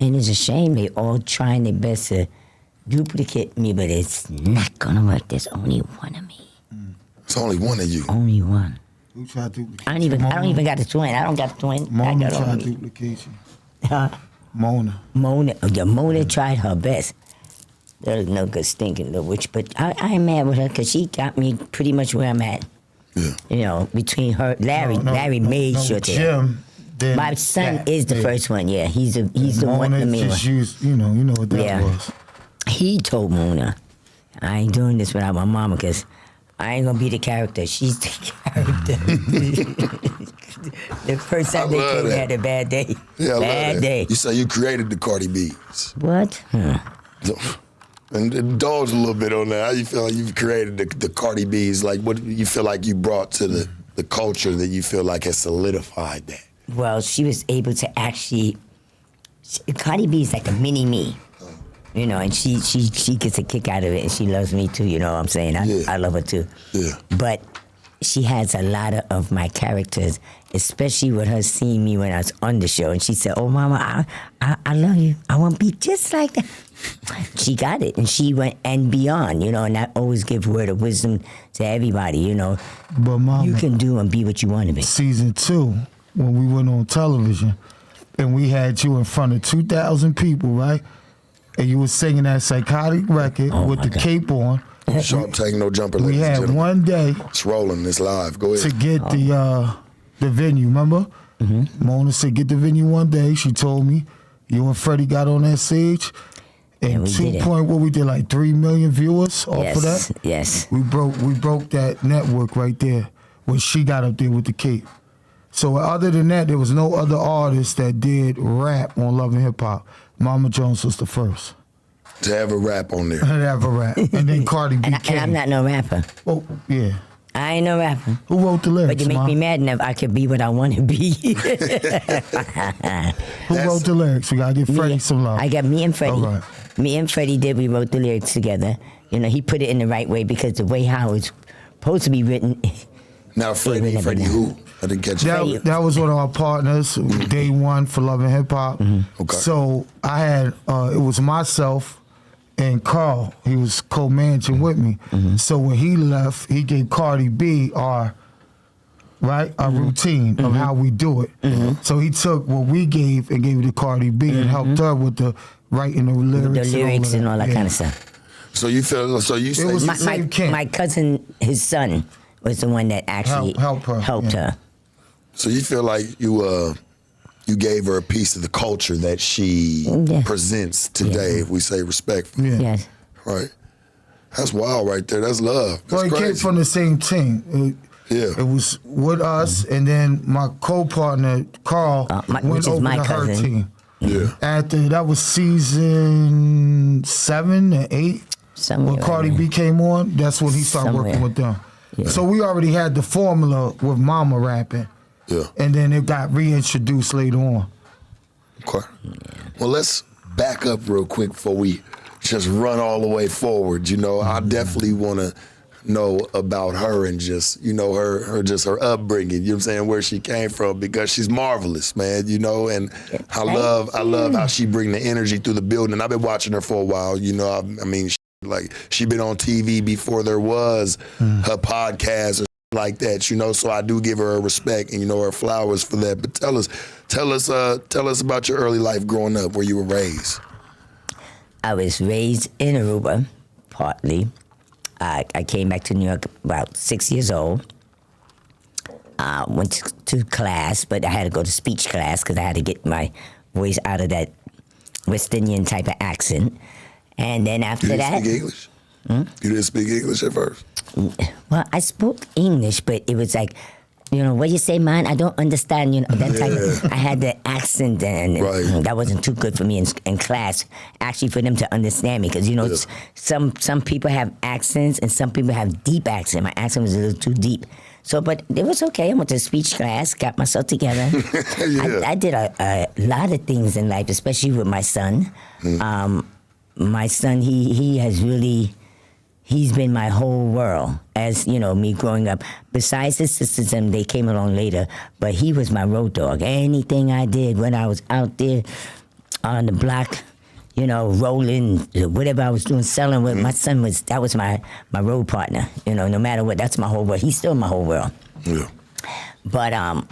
And it's a shame they all trying their best to duplicate me, but it's not gonna work. There's only one of me. It's only one of you. Only one. Who tried to duplicate I don't even got a twin. I don't got a twin. Mona I got tried only to duplicate you. Huh? Mona. Mona tried her best. There's no good stinking little witch, but I ain't mad with her because she got me pretty much where I'm at. Yeah. You know, between her, Larry made sure to. Jim. My son is the first one. Yeah, he's the one. Mona The main just one. used, you know what that was. He told Mona, I ain't doing this without my mama because I ain't gonna be the character. She's the character. The first time they came, had a bad day. Yeah, bad day. You say you created the Cardi B's. What? And indulge a little bit on that. How you feel like you've created the Cardi B's? Like, what do you feel like you brought to the culture that you feel like has solidified that? Well, she was able to actually. Cardi B is like a mini me, you know, and she gets a kick out of it, and she loves me too. You know what I'm saying? I love her too. Yeah. But she has a lot of my characters, especially with her seeing me when I was on the show, and she said, "Oh, Mama, I love you. I want to be just like that." She got it, and she went and beyond, you know. And I always give word of wisdom to everybody, you know. But Mama, you can do and be what you want to be. Season 2, when we went on television, and we had you in front of 2,000 people, right? And you were singing that psychotic record with the cape on. Sharp Tank, No Jumper. We had one day. It's rolling. It's live. Go ahead. To get the venue, remember? Mm-hmm. Mona said, get the venue one day. She told me. You and Freddie got on that stage. And we did like 3 million viewers off of that? Yes. We broke that network right there when she got up there with the cape. So other than that, there was no other artist that did rap on Love and Hip Hop. Mama Jones was the first. To have a rap on there. To have a rap. And then Cardi B came. And I'm not no rapper. Oh, yeah. I ain't no rapper. Who wrote the lyrics, But you make me mad enough, I could be what I want to be. Who wrote the lyrics? We got to give Freddie some love. I got me and Freddie. All right. Me and Freddie we wrote the lyrics together. You know, he put it in the right way because the way how it's supposed to be written. Now, Freddie who? I didn't catch that. That was one of our partners, day one for Love and Hip Hop. Mm-hmm. Okay. So I had, it was myself and Carl. He was co-managing with me. Mm-hmm. So when he left, he gave Cardi B our routine of how we do it. Mm-hmm. So he took what we gave and gave it to Cardi B and helped her with the writing the lyrics. And all that kind of stuff. So you feel, it was my cousin, his son, was the one that actually helped her. So you feel like you gave her a piece of the culture that she presents today, if we say respectfully. Yeah. Yes. Right. That's wild right there. That's love. That's it came from the same team. It was with us, and then my co-partner, Carl, went over to her team. Yeah. After that was season 7 or 8. Somewhere when Cardi B came on, that's when he started working with them. Yeah. So we already had the formula with Mama rapping. Yeah. And then it got reintroduced later on. Okay. Well, let's back up real quick before we just run all the way forward. You know, I definitely want to know about her and just, you know, her upbringing, you know what I'm saying, where she came from, because she's marvelous, man, you know, and I love how she bring the energy through the building. I've been watching her for a while, you know, I mean, she been on TV before there was her podcast or like that, you know, so I do give her a respect and, you know, her flowers for that. But tell us about your early life growing up, where you were raised. I was raised in Aruba, partly. I came back to New York about 6 years old. Went to class, but I had to go to speech class because I had to get my voice out of that West Indian type of accent. And then after that... You didn't speak English? You didn't speak English at first? Well, I spoke English, but it was like, you know, what you say, man? I don't understand, you know, that type of... I had the accent, and that wasn't too good for me in class, actually, for them to understand me. Because, you know, some people have accents, and some people have deep accent. My accent was a little too deep. So, but it was okay. I went to speech class, got myself together. I did a lot of things in life, especially with my son. My son, he has really... He's been my whole world, as, you know, me growing up. Besides his sisters, and they came along later, but he was my road dog. Anything I did when I was out there, on the block, rolling, whatever I was doing, selling with. My son that was my road partner. No matter what, that's my whole world. He's still my whole world. Yeah. But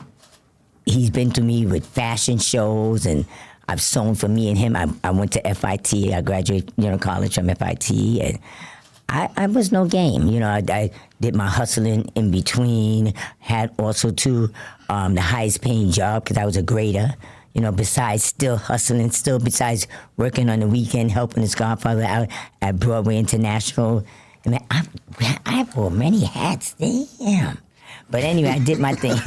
he's been to me with fashion shows, and I've sewn for me and him. I went to FIT. I graduated, college from FIT, and I was no game. I did my hustling in between. Had also too the highest paying job because I was a grader. Besides still hustling, besides working on the weekend, helping his godfather out at Broadway International. I mean, I wore many hats. Damn. But anyway, I did my thing.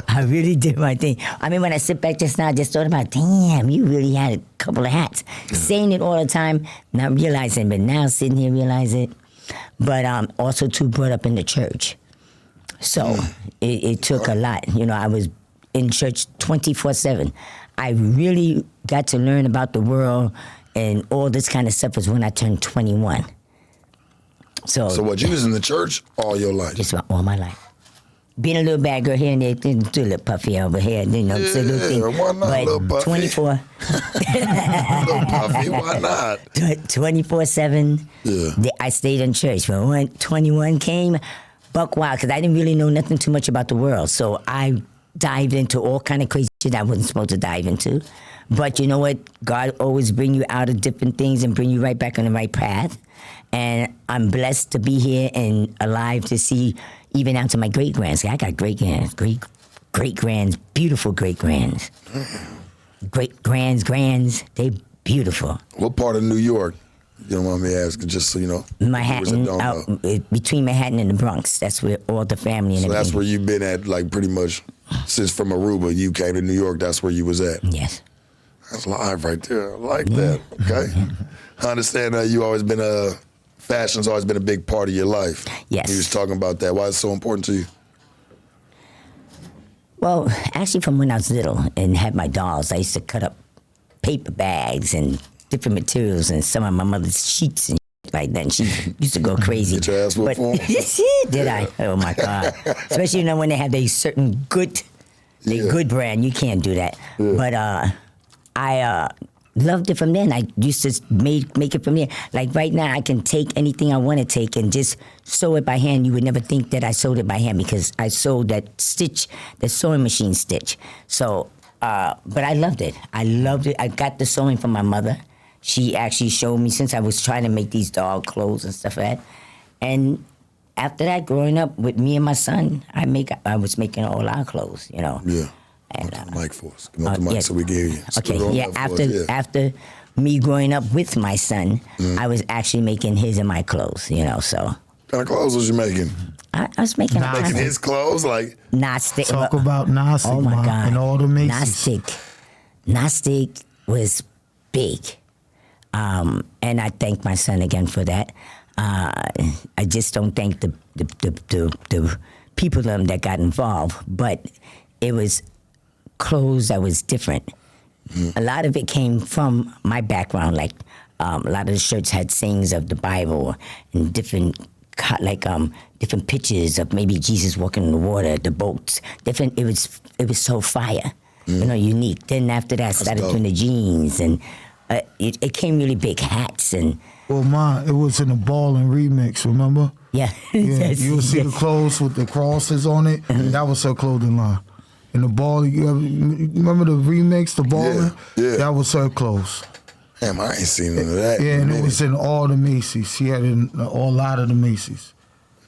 I really did my thing. I mean, when I sit back just now, I just thought about, damn, you really had a couple of hats. Saying it all the time, not realizing, but now sitting here realize it. But also too brought up in the church. So it took a lot. I was in church 24/7. I really got to learn about the world and all this kind of stuff was when I turned 21. So what, you was in the church all your life? Just about all my life. Being a little bad girl here and there, do a little puffy over here, so little thing. Why not but a little puffy? 24. Little puffy, why not? 24/7. Yeah. I stayed in church. When 21 came, buck wild, because I didn't really know nothing too much about the world. So I dived into all kind of crazy shit I wasn't supposed to dive into. But you know what? God always bring you out of different things and bring you right back on the right path. And I'm blessed to be here and alive to see even out to my great-grands. I got great-grands, beautiful great-grands. Great-grands, they beautiful. What part of New York? You don't mind me asking, just so you know. Manhattan, between Manhattan and the Bronx. That's where all the family and so everything. That's where you've been at, like, pretty much since from Aruba, you came to New York, that's where you was at? Yes. That's live right there. I like that, okay? I understand that you always been fashion's always been a big part of your life. Yes. You was talking about that. Why is it so important to you? Well, actually from when I was little and had my dolls, I used to cut up paper bags and different materials and some of my mother's sheets and like that. And she used to go crazy. Get your ass whooped for 'em? Did I? Oh my God. Especially when they have a certain good brand. You can't do that. Yeah. But I loved it from then. I used to make it from there. Like right now, I can take anything I want to take and just sew it by hand. You would never think that I sewed it by hand because I sewed that sewing machine stitch. So, but I loved it. I got the sewing from my mother. She actually showed me since I was trying to make these dog clothes and stuff like that. And after that, growing up with me and my son, I was making all our clothes, Yeah. And, Come the mic for us. Come up the mic so we can hear you. Okay, yeah. After me growing up with my son, I was actually making his and my clothes, so. What kind of clothes was you making? I was making Making his clothes, like. Gnostic. Talk about Gnostic, oh my God. and all the Macy's. Gnostic was big. And I thank my son again for that. I just don't thank the people that got involved, but it was clothes that was different. A lot of it came from my background, like a lot of the shirts had sayings of the Bible and different pictures of maybe Jesus walking in the water, the boats. Different. It was so fire, unique. Then after that, I started doing the jeans and. It came really big hats and. Well, it was in a ball and remix. Remember? Yeah. Yes, you would see the clothes with the crosses on it. That was her clothing line. And the ball, you remember the remix, the balling? Yeah. That was her clothes. Damn, I ain't seen none of that. Yeah, and it was in all the Macy's. She had in a lot of the Macy's.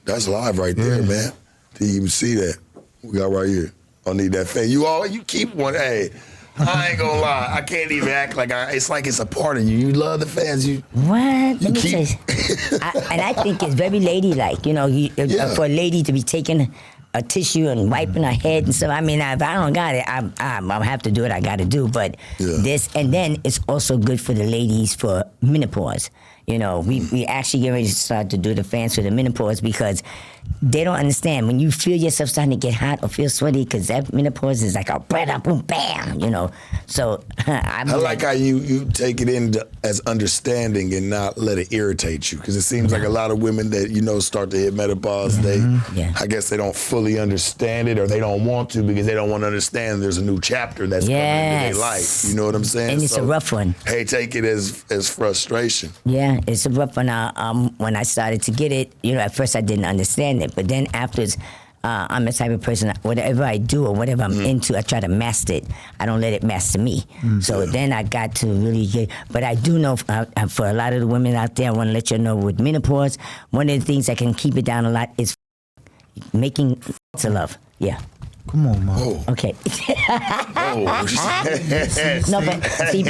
That's live right there, man. Didn't even see that. We got right here. I need that fan. You keep one. Hey. I ain't gonna lie. I can't even act like it's like it's a part of you. You love the fans. What? Let me tell you. And I think it's very ladylike. For a lady to be taking a tissue and wiping her head and stuff. I mean, if I don't got it, I'll have to do what I got to do. But this, and then it's also good for the ladies for menopause. You know, we actually get ready to start to do the fans for the menopause because they don't understand when you feel yourself starting to get hot or feel sweaty because that menopause is like a boom, bam, you know. So I like how you take it in as understanding and not let it irritate you because it seems like a lot of women that, you know, start to hit menopause, I guess they don't fully understand it or they don't want to because they don't want to understand there's a new chapter that's coming into their life. You know what I'm saying? And it's a rough one. Hey, take it as frustration. Yeah, it's a rough one. When I started to get it, you know, at first I didn't understand it, but then afterwards, I'm the type of person, whatever I do or whatever I'm into, I try to master it. I don't let it master me. So then I got to really get, but I do know for a lot of the women out there, I want to let you know with menopause, one of the things that can keep it down a lot is making to love. Yeah. Come on, man. Oh. Okay. Oh. No, but see,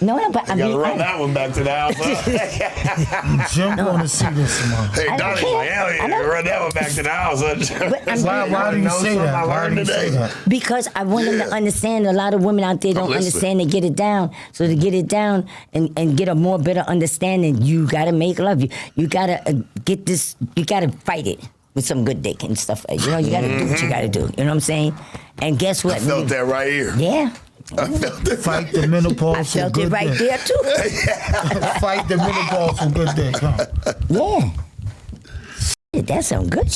no, but I You mean, gotta run that one back to the house. Huh? Jim want to see this, man. Hey, Donnie's like, hell yeah, run that one back to the house. Huh? Why do you say that? Why do you say that? Because I want them to understand. A lot of women out there don't understand to get it down. So to get it down and get a more better understanding, you gotta make love. You gotta get this. You gotta fight it with some good dick and stuff. You know, you gotta do what you gotta do. You know what I'm saying? And guess what? I felt that right here. Yeah. I felt that. Fight the menopause. I felt it right there too. Fight the menopause for good dick, huh? Yeah. Shit, that's some good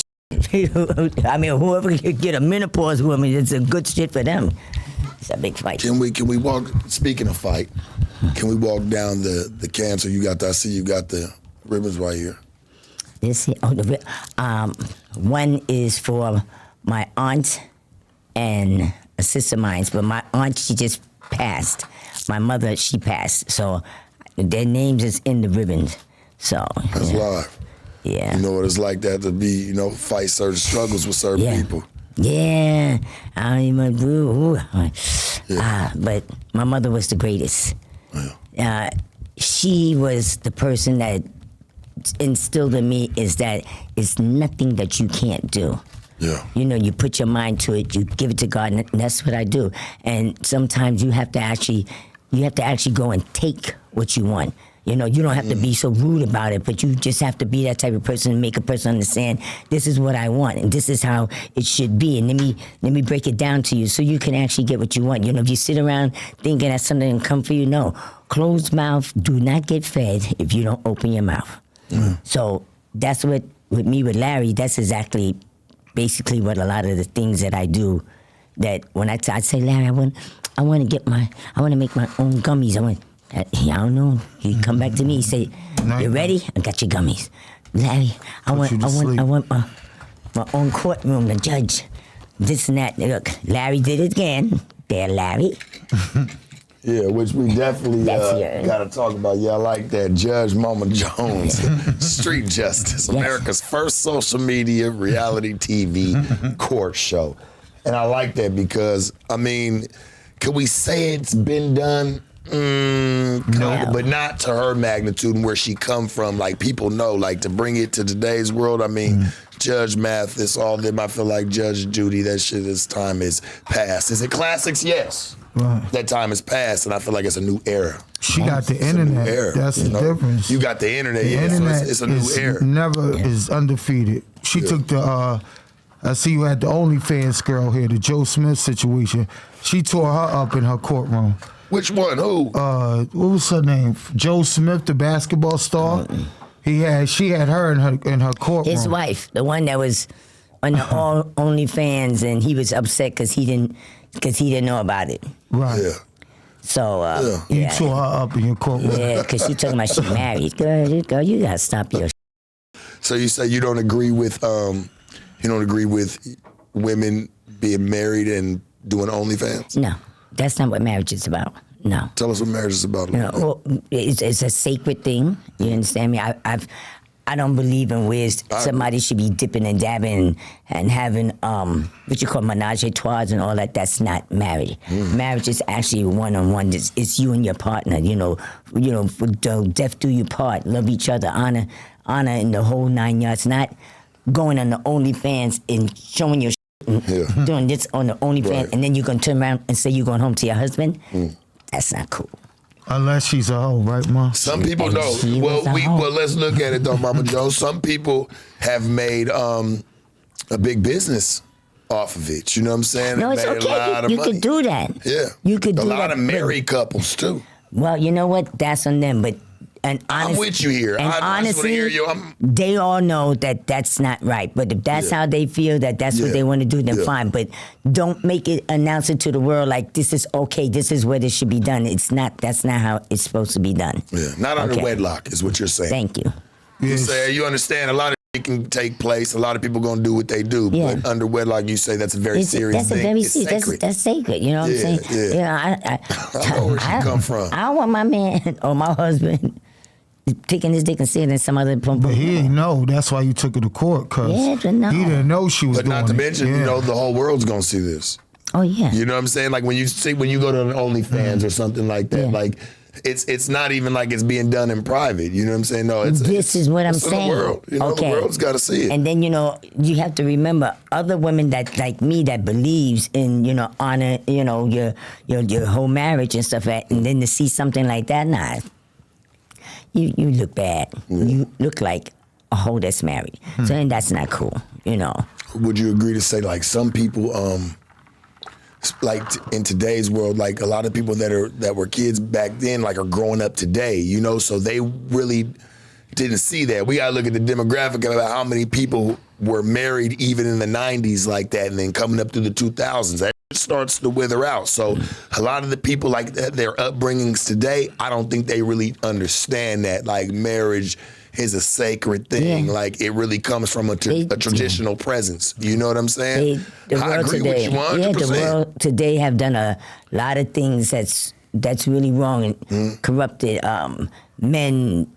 shit. I mean, whoever can get a menopause woman, it's a good shit for them. It's a big fight. Can we walk? Speaking of fight, can we walk down the cancer? You got the. I see you got the ribbons right here. This here, one is for my aunt and a sister of mine. But my aunt, she just passed. My mother, she passed. So their names is in the ribbons. So that's live. Yeah. You know what it's like that to be, you know, fight certain struggles with certain people. Yeah. I don't even do. But my mother was the greatest. Yeah. She was the person that instilled in me is that it's nothing that you can't do. Yeah. You know, you put your mind to it, you give it to God, and that's what I do. And sometimes you have to actually go and take what you want. You know, you don't have to be so rude about it, but you just have to be that type of person and make a person understand this is what I want and this is how it should be. And let me break it down to you so you can actually get what you want. You know, if you sit around thinking that something can come for you, no. Closed mouth do not get fed if you don't open your mouth. So that's what, with me, with Larry, that's exactly basically what a lot of the things that I do, that when I say, Larry, I want to make my own gummies. I don't know. He come back to me, he say, you ready? I got your gummies. Larry, I want my own courtroom, the judge, this and that. Look, Larry did it again. There, Larry. Yeah, which we definitely got to talk about. Yeah, I like that. Judge Mama Jones, Street Justice, America's first social media reality TV court show. And I like that because, I mean, can we say it's been done? No, but not to her magnitude and where she come from. Like, people know, like, to bring it to today's world, I mean, Judge Mathis, all them, I feel like Judge Judy, that shit, this time is past. Is it classics? Yes. Right. That time is past, and I feel like it's a new era. She got the internet. That's the difference. You got the internet. The internet so it's a new era. Never is undefeated. She took the. I see you had the OnlyFans girl here, the Joe Smith situation. She tore her up in her courtroom. Which one? Who? What was her name? Joe Smith, the basketball star. She had her in her courtroom. His wife, the one that was on the OnlyFans, and he was upset because he didn't know about it. Right. Yeah. So you tore her up in your courtroom. Yeah, because she talking about she married. Girl, you gotta stop your. So you say you don't agree with women being married and doing OnlyFans? No, that's not what marriage is about. No. Tell us what marriage is about. Well, it's a sacred thing. You understand me? I don't believe in where somebody should be dipping and dabbing and having what you call menage a trois and all that. That's not marriage. Marriage is actually one-on-one. It's you and your partner. You know, death do you part. Love each other. Honor in the whole 9 yards. Not going on the OnlyFans and showing your doing this on the OnlyFans, and then you're gonna turn around and say you're going home to your husband. That's not cool. Unless she's a hoe, right, Ma? Some people know. Well, let's look at it though, Mama Joe. Some people have made a big business off of it. You know what I'm saying? No, it's okay. You could do that. Yeah. You could do that. A lot of married couples too. Well, you know what? That's on them. But I'm with you here. And honestly, hear you. they all know that that's not right. But if that's how they feel, that's what they want to do, then fine. But don't make it announce it to the world like this is okay. This is what it should be done. It's not. That's not how it's supposed to be done. Yeah, not under wedlock is what you're saying. Thank you. You say you understand a lot of it can take place. A lot of people gonna do what they do. Yeah. But under wedlock, you say that's a very serious thing. It's sacred. That's sacred. You know what I'm saying? Yeah. You know, I know where she come from. I don't want my man or my husband taking his dick and sitting in some other pump. But he didn't know. That's why you took her to court, because he didn't know she was doing it. But not to mention, you know, the whole world's gonna see this. Oh yeah. You know what I'm saying? Like when you go to an OnlyFans or something like that, like it's not even like it's being done in private. You know what I'm saying? No, this is what I'm saying. The world. You know, the world's got to see it. And then you have to remember other women that like me that believes in honor your whole marriage and stuff. And then to see something like that, nah, you look bad. You look like a hoe that's married. So then that's not cool. Would you agree to say like some people like in today's world, like a lot of people that were kids back then, like are growing up today, so they really didn't see that. We gotta look at the demographic about how many people were married even in the 90s like that, and then coming up through the 2000s, that starts to wither out. So a lot of the people like that, their upbringings today, I don't think they really understand that like marriage is a sacred thing. Yeah. Like it really comes from a traditional presence. You know what I'm saying? I agree with you 100%. Yeah, the world today have done a lot of things that's really wrong and corrupted men,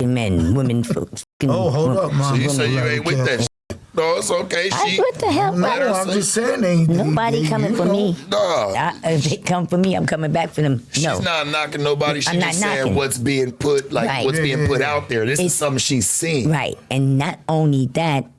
men, women. Hold up, Mom. So you say you ain't with that? No, it's okay. What the hell? No, I'm just saying. Nobody coming for me. No. If they come for me, I'm coming back for them. No. She's not knocking nobody. She's just saying what's being put, what's being put out there. This is something she's seen. Right. And not only that,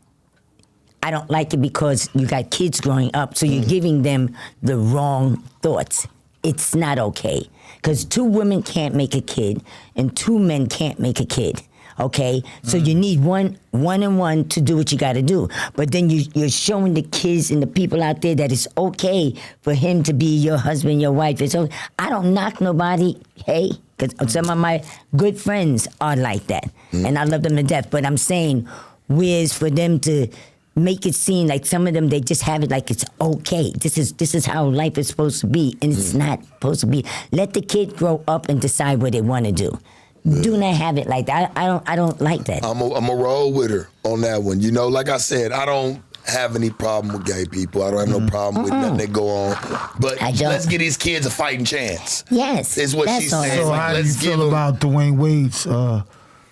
I don't like it because you got kids growing up, so you're giving them the wrong thoughts. It's not okay. Because 2 women can't make a kid, and 2 men can't make a kid. Okay, so you need one and one to do what you got to do. But then you're showing the kids and the people out there that it's okay for him to be your husband, your wife. It's okay. I don't knock nobody. Hey, because some of my good friends are like that, and I love them to death. But I'm saying, where's for them to make it seem like some of them they just have it like it's okay. This is how life is supposed to be, and it's not supposed to be. Let the kid grow up and decide what they want to do. Yeah. Do not have it like that. I don't like that. I'm a roll with her on that one. Like I said, I don't have any problem with gay people. I don't have no problem with nothing that go on. But let's give these kids a fighting chance. Yes, is what she's saying. So how do you feel about Dwayne Wade's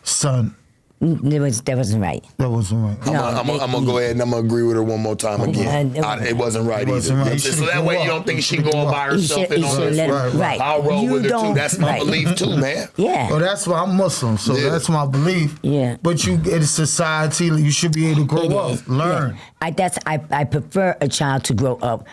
son? That wasn't right. That wasn't right. I'm gonna go ahead and I'm gonna agree with her one more time again. It wasn't right either. Right. So that way you don't think she going by herself and all this. Right. I'll roll with her too. That's my belief too, man. Yeah. Well, that's why I'm Muslim, so that's my belief. Yeah. But in society, you should be able to grow up, learn. Yeah. I prefer a child to grow up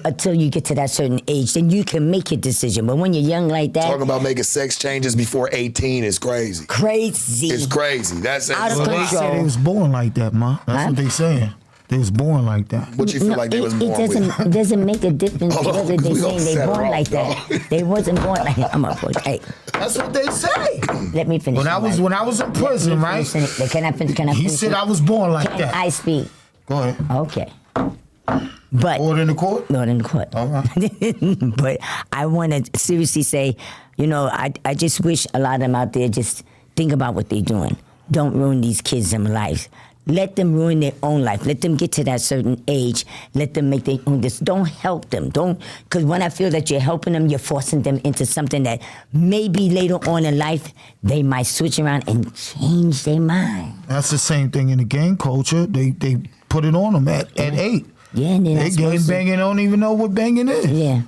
until you get to that certain age. Then you can make your decision. But when you're young like that, talking about making sex changes before 18 is crazy. Crazy. It's crazy. That's out of control. They said they was born like that, Ma. That's what they saying. They was born like that. What you feel like they was born with? It doesn't make a difference whether they saying they born like that. They wasn't born like that. I'm up for it. Hey. That's what they say. Let me finish. When I was in prison, right? Can I finish? He said I was born like that. I speak. Go ahead. Okay. But order in the court? Not in the court. All right. But I want to seriously say, I just wish a lot of them out there just think about what they're doing. Don't ruin these kids' lives. Let them ruin their own life. Let them get to that certain age. Let them make their own decisions. Don't help them. Because when I feel that you're helping them, you're forcing them into something that maybe later on in life, they might switch around and change their mind. That's the same thing in the gang culture. They put it on them at 8. Yeah, and they gang banging don't even know what banging is. Yeah.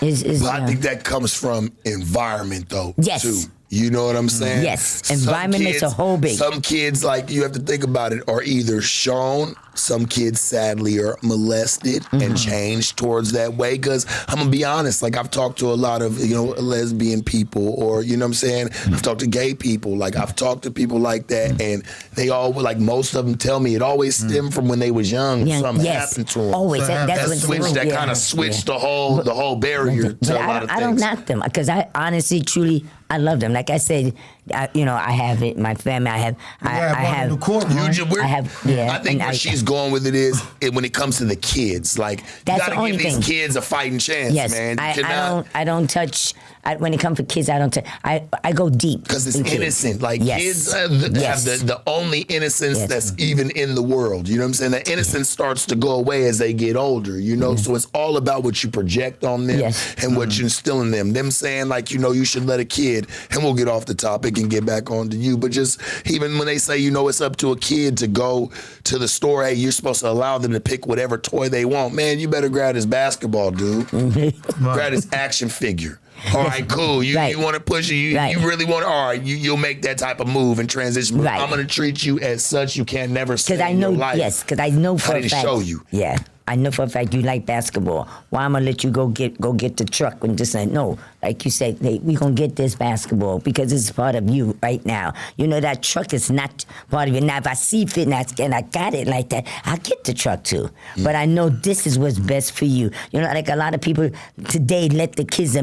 But I think that comes from environment, though, yes. too. You know what I'm saying? Yes, environment makes a whole big. Some kids, like, you have to think about it, are either shown, some kids sadly are molested and changed towards that way. Because I'm going to be honest, like, I've talked to a lot of, lesbian people, or, you know what I'm saying? I've talked to gay people. Like, I've talked to people like that, and they all, like, most of them tell me it always stemmed from when they was young. Something happened to them. Always. That kind of switched the whole barrier to a lot of things. I don't knock them, because I honestly, truly, I love them. Like I said, I have it. My family. I have. The courtroom. I think where she's going with it is when it comes to the kids. Like, that's you gotta give these kids a fighting chance, man. I don't touch. When it comes to kids, I don't touch. I go deep because it's innocent. Like, kids have the only innocence that's even in the world. You know what I'm saying? That innocence starts to go away as they get older. You know, so it's all about what you project on them and what you instill in them. Them saying, like, you should let a kid. And we'll get off the topic and get back on to you. But just even when they say, it's up to a kid to go to the store, hey, you're supposed to allow them to pick whatever toy they want. Man, you better grab his basketball, dude. Grab his action figure. All right, cool. You want to push it. You really want to. All right, you'll make that type of move and transition. Right. I'm going to treat you as such. You can never say in your life. Yes, because I know for a fact. I didn't show you. Yeah. I know for a fact you like basketball. Why I'm gonna let you go get the truck and just say no? Like you said, hey, we gonna get this basketball because it's part of you right now. That truck is not part of you. Now if I see fit and I got it like that, I'll get the truck too. But I know this is what's best for you. Like a lot of people today let the kids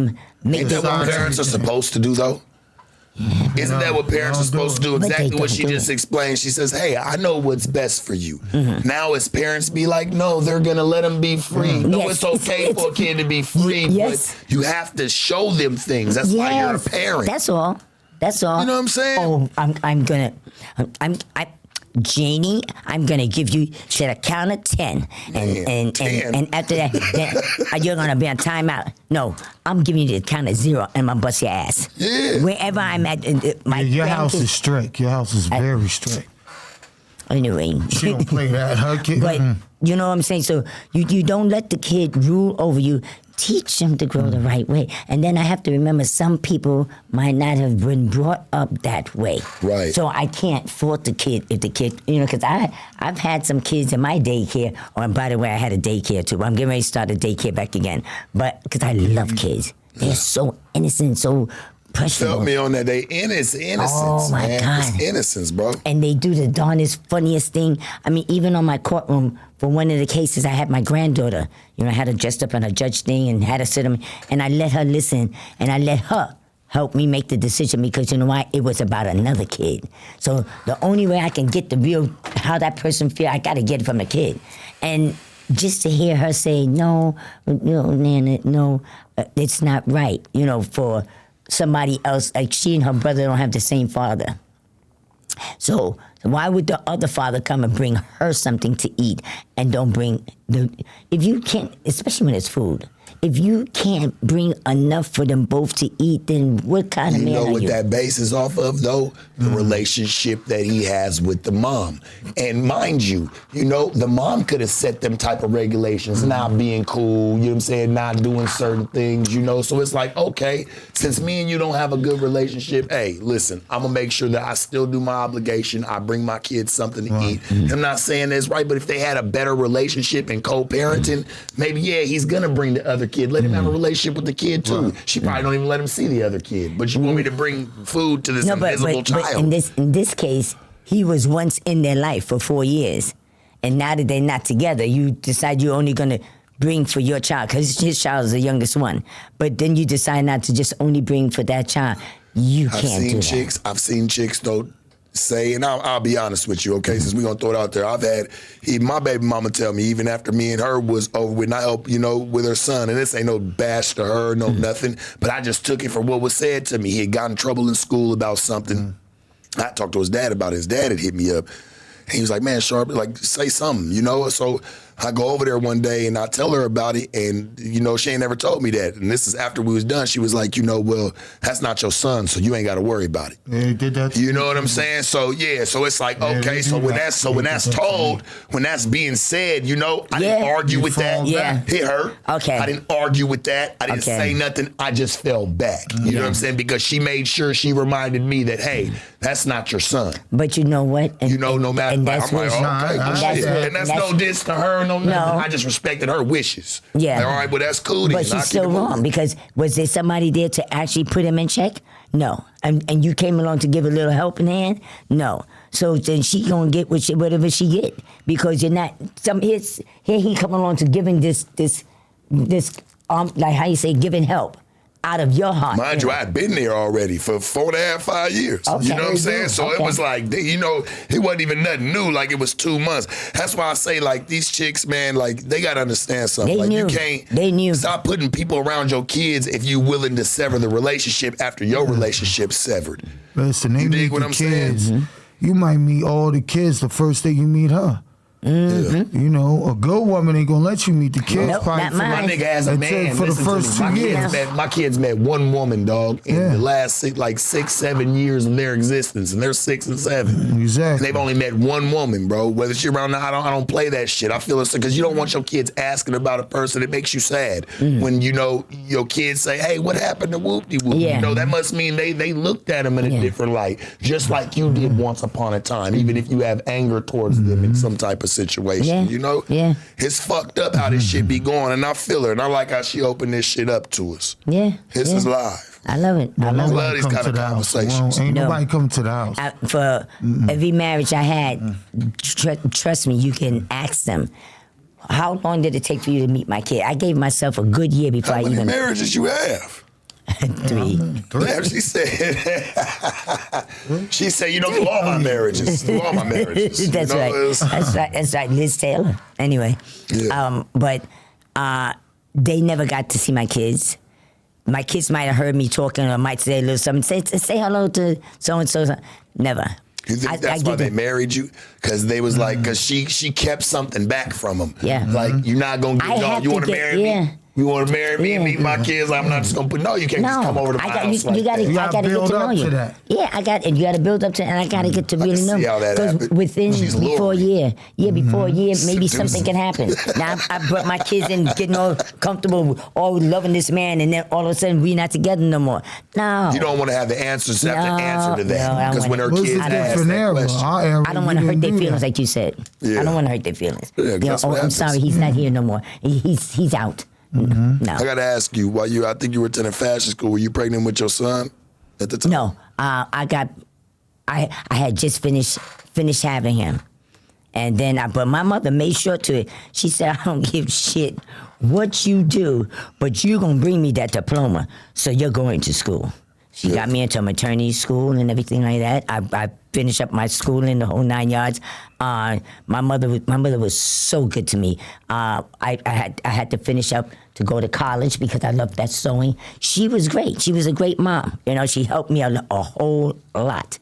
make their what parents are supposed to do though. Isn't that what parents are supposed to do? Exactly what she just explained. She says, hey, I know what's best for you. Now as parents be like, no, they're going to let them be free. No, it's okay for a kid to be free, but you have to show them things. That's why you're a parent. That's all. You know what I'm saying? Oh, Janie, I'm gonna give you to the count of 10, and after that, then you're gonna be on timeout. No, I'm giving you the count of 0, and I'm gonna bust your ass. Yeah. Wherever I'm at, your house is strict. Your house is very strict. Anyway, she don't play that. Her kid, but you know what I'm saying. So you don't let the kid rule over you. Teach them to grow the right way. And then I have to remember some people might not have been brought up that way. Right. So I can't fault the kid if the kid, because I've had some kids in my daycare, and by the way, I had a daycare too. I'm getting ready to start a daycare back again. But because I love kids. They're so innocent, so precious. Tell me on that. They innocence, oh my man. God. It's innocence, bro. And they do the darnest, funniest thing. I mean, even on my courtroom, for one of the cases, I had my granddaughter. I had her dressed up on a judge thing and had her sit on me. And I let her listen, and I let her help me make the decision because you know why? It was about another kid. So the only way I can get the real, how that person feel, I got to get it from the kid. And just to hear her say, no, Nana, no, it's not right, for somebody else, like she and her brother don't have the same father. So why would the other father come and bring her something to eat and don't bring if you can't, especially when it's food, if you can't bring enough for them both to eat, then what kind of man are you? You know what that base is off of, though? The relationship that he has with the mom. And mind you, the mom could have set them type of regulations, not being cool, you know what I'm saying, not doing certain things, So it's like, okay, since me and you don't have a good relationship, hey, listen, I'm going to make sure that I still do my obligation. I bring my kids something to eat. I'm not saying that's right, but if they had a better relationship and co-parenting, maybe, he's going to bring the other kid. Let him have a relationship with the kid, too. She probably don't even let him see the other kid. But you want me to bring food to this invisible child. But in this case, he was once in their life for 4 years. And now that they're not together, you decide you're only going to bring for your child, because his child is the youngest one. But then you decide not to just only bring for that child. You can't do that. I've seen chicks, though, say, and I'll be honest with you, okay, since we're going to throw it out there, I've had my baby mama tell me, even after me and her was over with, and I helped, with her son, and this ain't no bash to her, no nothing, but I just took it for what was said to me. He had gotten in trouble in school about something. I talked to his dad about it. His dad had hit me up, and he was like, man, Sharp, like, say something, So I go over there one day and I tell her about it, and she ain't never told me that. And this is after we was done. She was like, well, that's not your son, so you ain't got to worry about it. Yeah, he did that. You know what I'm saying? So so it's like, okay, so when that's told, when that's being said, I didn't argue with that. Yeah. Hit her. Okay. I didn't argue with that. I didn't say nothing. I just fell back. You know what I'm saying? Because she made sure she reminded me that, hey, that's not your son. But you know what? No matter. And I'm that's like, okay, and that's no diss to her. No. I just respected her wishes. Yeah. Like, all right, but that's cool. But she's still wrong, because was there somebody there to actually put him in check? No. And you came along to give a little helping hand? No. So then she gonna get whatever she get, because you're not. Here he come along to giving this like how you say, giving help out of your heart. Mind you, I'd been there already for 4.5, 5 years. Okay. You know what I'm saying? So it was like, it wasn't even nothing new. Like, it was 2 months. That's why I say, like, these chicks, man, like, they got to understand something. You can't stop putting people around your kids if you willing to sever the relationship after your relationship's severed. Listen, they you dig meet what the I'm kids. saying? You might meet all the kids the first day you meet her. Mm-hmm. A good woman ain't gonna let you meet the kids. Nope, not mine. My nigga as a man, for the first 2 years. My kids met one woman, dog, in the last 6, 7 years of their existence, and they're 6 and 7. Exactly. And they've only met one woman, bro. Whether she around, I don't play that shit. I feel it's because you don't want your kids asking about a person. It makes you sad when your kids say, "Hey, what happened to Whoop-de-Whoop?" Yeah. That must mean they looked at him in a different light, just like you did once upon a time. Even if you have anger towards them in some type of situation. Yeah. It's fucked up how this shit be going, and I feel her, and I like how she opened this shit up to us. Yeah. This is live. I love it. I love these kind of conversations. Ain't nobody come to the house. For every marriage I had, trust me, you can ask them, how long did it take for you to meet my kid? I gave myself a good year before How I many even... marriages you have? 3. Yeah, she said. She said, through all my marriages. Through all my marriages. That's right. That's right. Liz Taylor. Anyway, but they never got to see my kids. My kids might have heard me talking, or might say a little something. Say hello to so and so. Never. You think that's why they married you? Because they was like, because she kept something back from them. Yeah. Like, you're not gonna get. You want to marry me? You want to marry me and meet my kids? I'm not just gonna put. No, you can't just come over to my house. I gotta get to know you. Yeah, and you gotta build up to, and I gotta get to really know. Because within before a year, maybe something can happen. Now I brought my kids in, getting all comfortable, all loving this man, and then all of a sudden we're not together no more. No, you don't want to have the answers. Have to answer to that, because when her kids ask that question, I don't want to hurt their feelings, like you said. I don't want to hurt their feelings. I'm sorry, he's not here no more. He's out. No. I gotta ask you, I think you were attending fashion school. Were you pregnant with your son at the time? No, I had just finished having him, and then but my mother made sure to it. She said, "I don't give shit what you do, but you gonna bring me that diploma, so you're going to school." She got me into maternity school and everything like that. I finished up my schooling, the whole 9 yards. My mother was so good to me. I had to finish up to go to college because I loved that sewing. She was great. She was a great mom. She helped me a whole lot.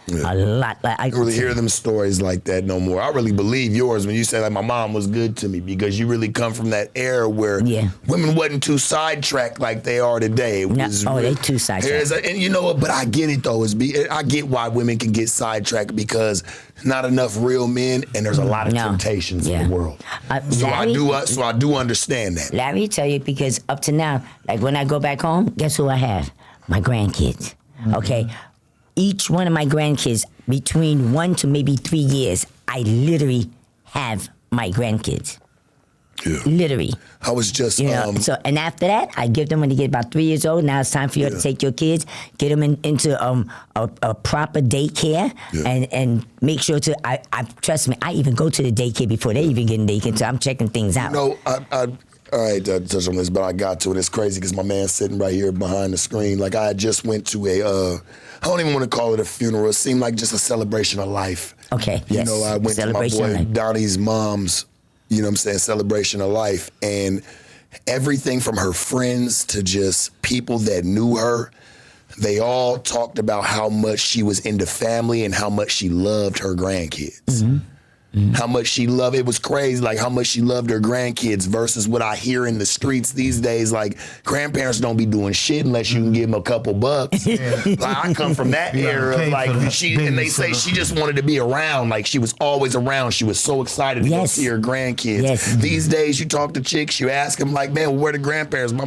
Yeah. A lot. I don't really hear them stories like that no more. I really believe yours when you say like my mom was good to me, because you really come from that era where women wasn't too sidetracked like they are today. They too sidetracked. And you know what? But I get it though. I get why women can get sidetracked, because not enough real men, and there's a lot of temptations in the world. So I do understand that. Let me tell you, because up to now, like when I go back home, guess who I have? My grandkids. Okay. Each one of my grandkids, between 1 to maybe 3 years, I literally have my grandkids. Yeah. Literally. I was just so, and after that, I give them when they get about 3 years old. Now it's time for you to take your kids, get them into a proper daycare, and make sure to. I trust me. I even go to the daycare before they even get in daycare. So I'm checking things out. I hate to touch on this, but I got to it. It's crazy because my man's sitting right here behind the screen. Like, I just went to I don't even want to call it a funeral. It seemed like just a celebration of life. Okay, I went to my boy Donnie's mom's, celebration of life. And everything from her friends to just people that knew her, they all talked about how much she was into family and how much she loved her grandkids. Mm-hmm. how much she loved. It was crazy, like how much she loved her grandkids versus what I hear in the streets these days. Like grandparents don't be doing shit unless you can give them a couple bucks. Like I come from that era of like and they say she just wanted to be around. Like she was always around. She was so excited to go see her grandkids. Yes. These days you talk to chicks, you ask them like, man, where the grandparents? My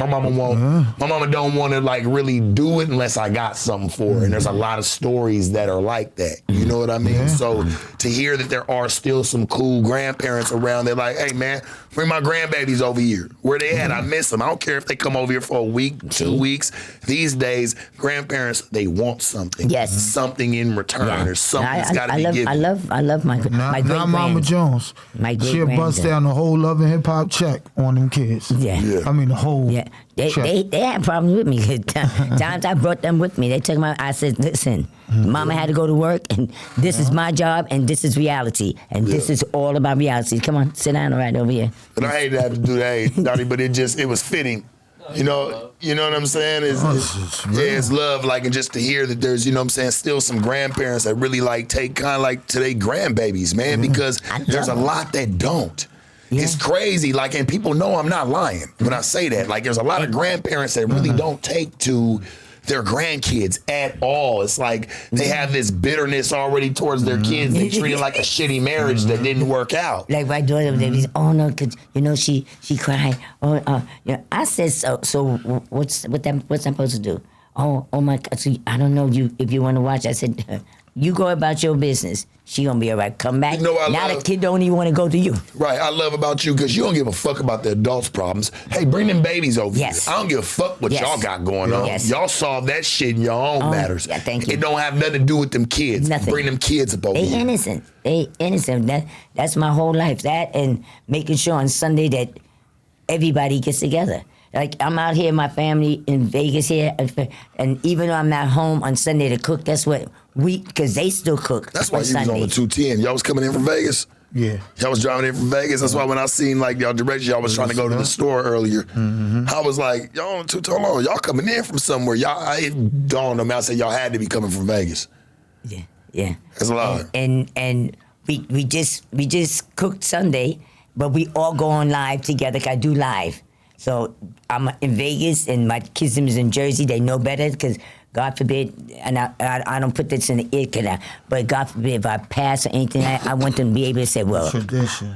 mama don't want to like really do it unless I got something for her. And there's a lot of stories that are like that. You know what I mean? So to hear that there are still some cool grandparents around, they're like, hey man, bring my grandbabies over here. Where they at? I miss them. I don't care if they come over here for a week, 2 weeks. These days, grandparents, they want something. Yes. Something in return. There's something that's got to be given. I love my great Not Mama Jones. She'll bust down the whole Love and Hip Hop check on them kids. Yeah. I mean the whole check. They had problems with me. Times I brought them with me. They took I said, listen, Mama had to go to work, and this is my job, and this is reality, and this is all about reality. Come on, sit down right over here. And I hate to have to do that, Dottie, but it was fitting. You know what I'm saying? It's love, like, and just to hear that there's, you know what I'm saying, still some grandparents that really like take kind of like to their grandbabies, man, because there's a lot that don't. It's crazy, like, and people know I'm not lying when I say that. Like, there's a lot of grandparents that really don't take to their grandkids at all. It's like they have this bitterness already towards their kids. They treat it like a shitty marriage that didn't work out. Like my daughter, they be, oh no, cause you know she cried. I said so. What's I'm supposed to do? Oh my God! So I don't know if you want to watch. I said, you go about your business. She gonna be all right. Come back. The kid don't even want to go to you. Right. I love about you because you don't give a fuck about the adults' problems. Hey, bring them babies over here. I don't give a fuck what y'all got going on. Y'all solve that shit in your own matters. Yeah, thank you. It don't have nothing to do with them kids. Nothing. Bring them kids up over here. They innocent. That's my whole life. That and making sure on Sunday that everybody gets together. Like, I'm out here, my family in Vegas here, and even though I'm not home on Sunday to cook, that's what because they still cook. That's why you was on the 210. Y'all was coming in from Vegas? Yeah. Y'all was driving in from Vegas. That's why when I seen, like, y'all direction, y'all was trying to go to the store earlier. I was like, y'all on 210, hold on, y'all coming in from somewhere. It dawned on me, I said, y'all had to be coming from Vegas. Yeah. That's a lot. And we just cooked Sunday, but we all go on live together, 'cause I do live. So I'm in Vegas, and my kids is in Jersey. They know better, because God forbid, and I don't put this in the ear canal, but God forbid if I pass or anything, I want them to be able to say, well,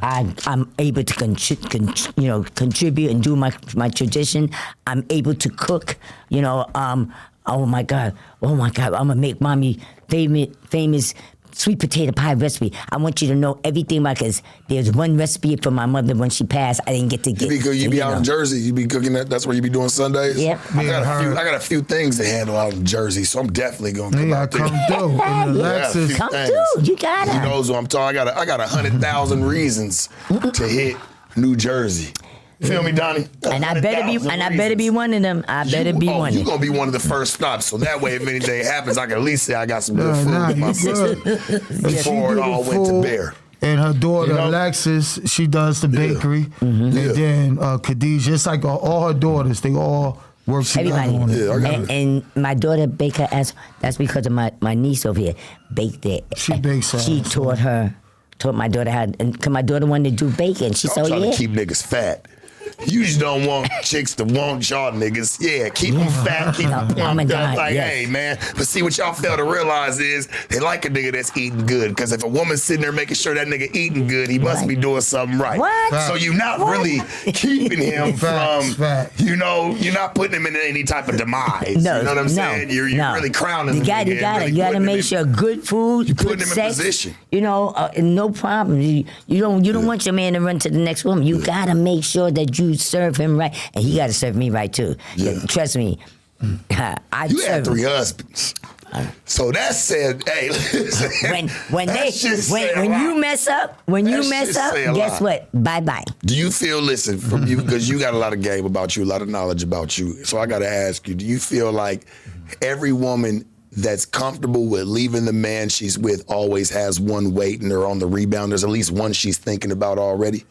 I'm able to contribute and do my tradition. I'm able to cook, oh my God, I'm gonna make mommy famous sweet potato pie recipe. I want you to know everything about, because there's one recipe for my mother when she passed. I didn't get to get. You be out in Jersey. You be cooking that. That's where you be doing Sundays. Yep. I got a few things to handle out in Jersey, so I'm definitely gonna come out there. Come through. Come through. You gotta. He knows what I'm talking. I got 100,000 reasons to hit New Jersey. Feel me, Donnie? And I better be one of them. You're gonna be one of the first stops, so that way, if anything happens, I can at least say I got some good food with my sister before it all went to bear. And her daughter, Alexis, she does the bakery. And then Khadijah, it's like all her daughters, they all work together on it. And my daughter baked her ass. That's because of my niece over here baked it. She bakes her. She taught my daughter how, and cause my daughter wanted to do baking. She said, trying to keep niggas fat. You just don't want chicks to want y'all niggas. Yeah, keep them fat, keep them pumped up. Like, hey, man. But see, what y'all fail to realize is they like a nigga that's eating good. Because if a woman's sitting there making sure that nigga eating good, he must be doing something right. What? So you're not really keeping him from, you're not putting him in any type of demise. No, you know what I'm saying? You're really crowning him. You gotta make sure good food, good sex. Putting him in position. No problem. You don't want your man to run to the next woman. You gotta make sure that you serve him right, and he got to serve me right too. Yeah. Trust me. You had 3 husbands, so that said, hey, when you mess up, guess what? Bye. Do you feel? Listen, from you, because you got a lot of game about you, a lot of knowledge about you. So I got to ask you: do you feel like every woman that's comfortable with leaving the man she's with always has one waiting or on the rebound? There's at least one she's thinking about already.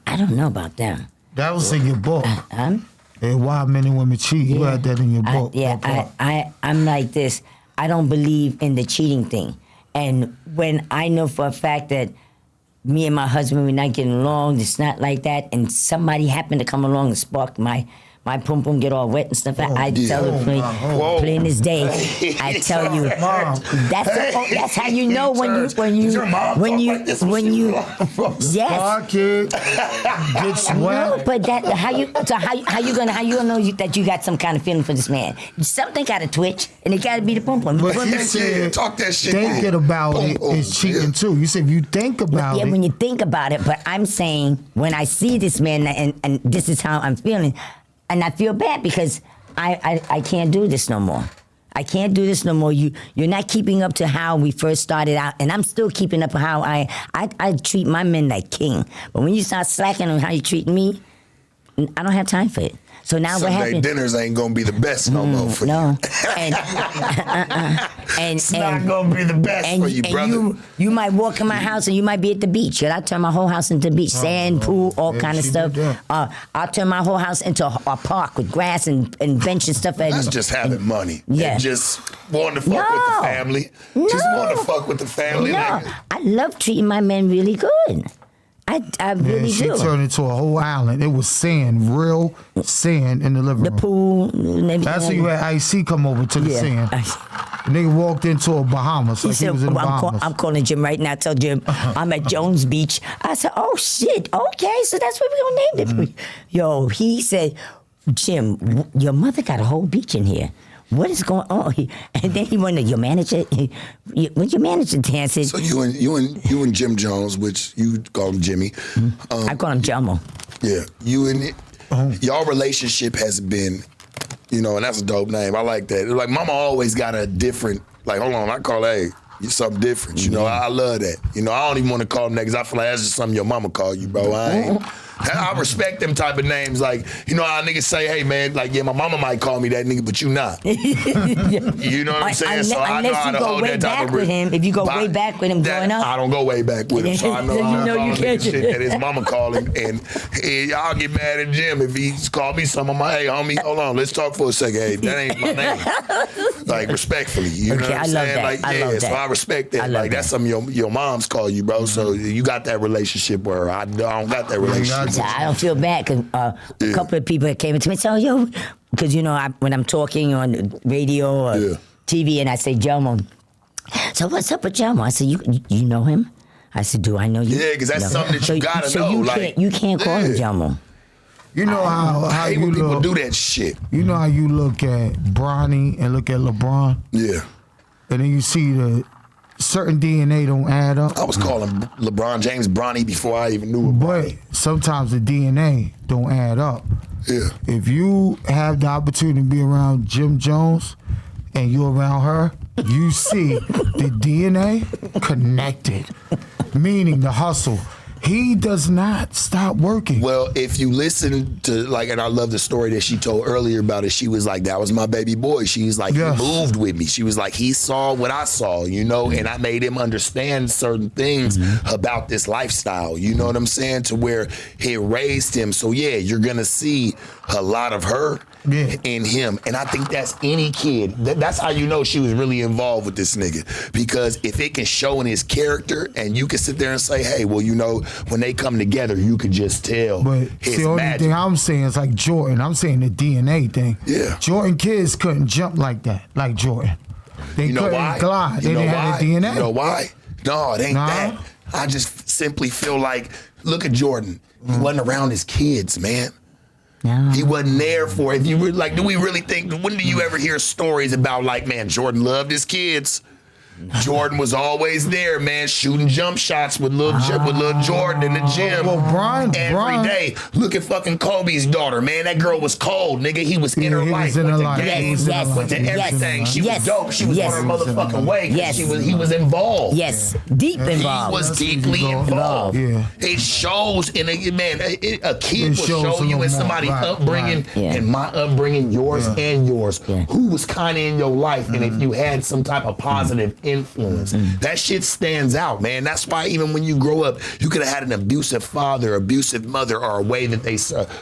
I don't know about that. That was in your book. And Why Men and Women Cheat. You had that in your book. I'm like this. I don't believe in the cheating thing. And when I know for a fact that me and my husband, we're not getting along, it's not like that, and somebody happened to come along and spark my pum pum get all wet and stuff. I tell her plain this day. I tell you, that's how you know when you yes. Kid, get sweat. No, but that how you gonna know that you got some kind of feeling for this man? Something got to twitch, and it got to be the pum pum. But you said talk that shit. Thinking about it is cheating too. You said if you think about it. Yeah, when you think about it. But I'm saying when I see this man and this is how I'm feeling. And I feel bad because I can't do this no more. I can't do this no more. You're not keeping up to how we first started out, and I'm still keeping up how I treat my men like king. But when you start slacking on how you treat me, I don't have time for it. So now what happened? Dinners ain't gonna be the best no more for you. And it's not gonna be the best for you, brother. You might walk in my house and you might be at the beach. I turn my whole house into a beach, sand, pool, all kind of stuff. I'll turn my whole house into a park with grass and bench and stuff. That's just having money. Yeah. And just wanting to fuck with the family. No. Just wanting to fuck with the family. No. I love treating my men really good. I really she do. She turned into a whole island. It was sand, real sand in the living room. The pool. That's when you had IC come over to the sand. Nigga walked into a Bahamas. He said, was in the Bahamas. I'm calling Jim right now. Tell Jim I'm at Jones Beach. I said, oh shit, okay, so that's what we're gonna name it. Yo, he said, Jim, your mother got a whole beach in here. What is going on? And then he wanted your manager. When your manager dances. So you and Jim Jones, which you call him Jimmy. I call him Jomo. Yeah, you and y'all relationship has been, and that's a dope name. I like that. Like Mama always got a different. Like hold on, I call you something different. I love that. I don't even want to call them that because I feel like that's just something your mama call you, bro. I respect them type of names. Like, how niggas say, hey, man, like, yeah, my mama might call me that nigga, but you not. You know what I'm saying? So I know how to hold that type of... If you go way back with him growing up. I don't go way back with him, so I know how to call him shit that his mama call him. And y'all get mad at Jim if he's called me something. I'm like, hey, homie, hold on, let's talk for a second. Hey, that ain't my name. Like, respectfully, you know what I'm saying? Like, yeah, so I respect that. Like, that's something your moms call you, bro. So you got that relationship where I don't got that relationship. I don't feel bad because a couple of people came to me and said, yo, because when I'm talking on radio or TV and I say Jomo, so what's up with Jomo? I said, you know him? I said, do I know you? Yeah, because that's something that you gotta know. You can't call him Jomo. You know how you when people look, do that shit. You know how you look at Bronny and look at LeBron? Yeah. And then you see the certain DNA don't add up. I was calling LeBron James Bronny before I even knew about it. But sometimes the DNA don't add up. Yeah. If you have the opportunity to be around Jim Jones and you're around her, you see the DNA connected, meaning the hustle. He does not stop working. Well, if you listen to, and I love the story that she told earlier about it, she was like, that was my baby boy. She's like, he moved with me. She was like, he saw what I saw, and I made him understand certain things about this lifestyle, you know what I'm saying, to where it raised him. So, yeah, you're going to see a lot of her in him. And I think that's any kid. That's how you know she was really involved with this nigga. Because if it can show in his character and you can sit there and say, hey, well, when they come together, you could just tell. But the only thing I'm saying is like Jordan. I'm saying the DNA thing. Yeah. Jordan kids couldn't jump like that, like Jordan. They couldn't glide. They didn't have the DNA. You know why? No, it ain't that. I just simply feel like, look at Jordan. He wasn't around his kids, man. No. He wasn't there for it. If you do we really think, when do you ever hear stories about man, Jordan loved his kids? Jordan was always there, man, shooting jump shots with little Jordan in the gym. Well, Brian, every day. Look at fucking Kobe's daughter, man. That girl was cold, nigga. He was in her life. Went to games, went to everything. She was dope. She was on her motherfucking way. Yes. He was involved. Yes, deep involved. He was deeply involved. Yeah. It shows in a kid will show you in somebody's upbringing, and my upbringing, yours and yours, who was kind of in your life, and if you had some type of positive influence. That shit stands out, man. That's why even when you grow up, you could have had an abusive father, abusive mother, or a way that a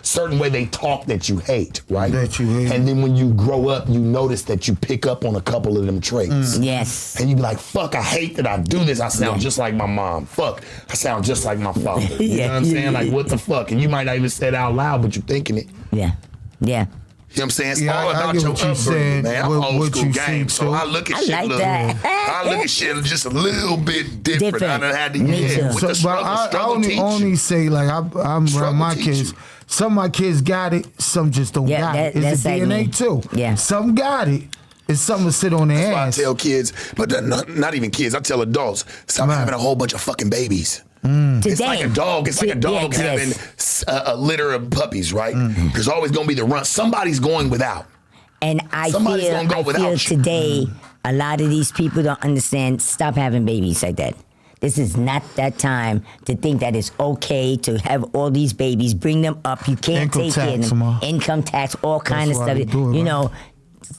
certain way they talk that you hate, right? That you hate. And then when you grow up, you notice that you pick up on a couple of them traits. Yes. And you be like, fuck, I hate that I do this. I sound just like my mom. Fuck, I sound just like my father. You know what I'm saying? Like, what the fuck? And you might not even say it out loud, but you're thinking it. Yeah. Yeah. You know what I'm saying? It's Yeah, all I about get your what you upbringing, said, man. I'm what old school you game, see, so too. I look at I shit like little, that. I look at shit just a little bit different. I done had to Me too. with the struggle. I Struggle teach only you. say, like, I'm Struggle around my teach kids. you. Some of my kids got it, some just don't got it. It's that's the like DNA me. too. Yeah. Some got it. It's something to sit on their That's why I ass. tell kids, but not even kids, I tell adults, stop Right. having a whole bunch of fucking babies. Today. It's like a dog. It's like a dog having a litter of puppies, right? There's always going to be the runt. Somebody's going without. And I Somebody's feel, gonna go I without feel you. today, a lot of these people don't understand, stop having babies like that. This is not that time to think that it's okay to have all these babies, bring them up. You can't Income take care of tax, them. Ma. Income tax, all kind of why stuff. they do it, You right? know,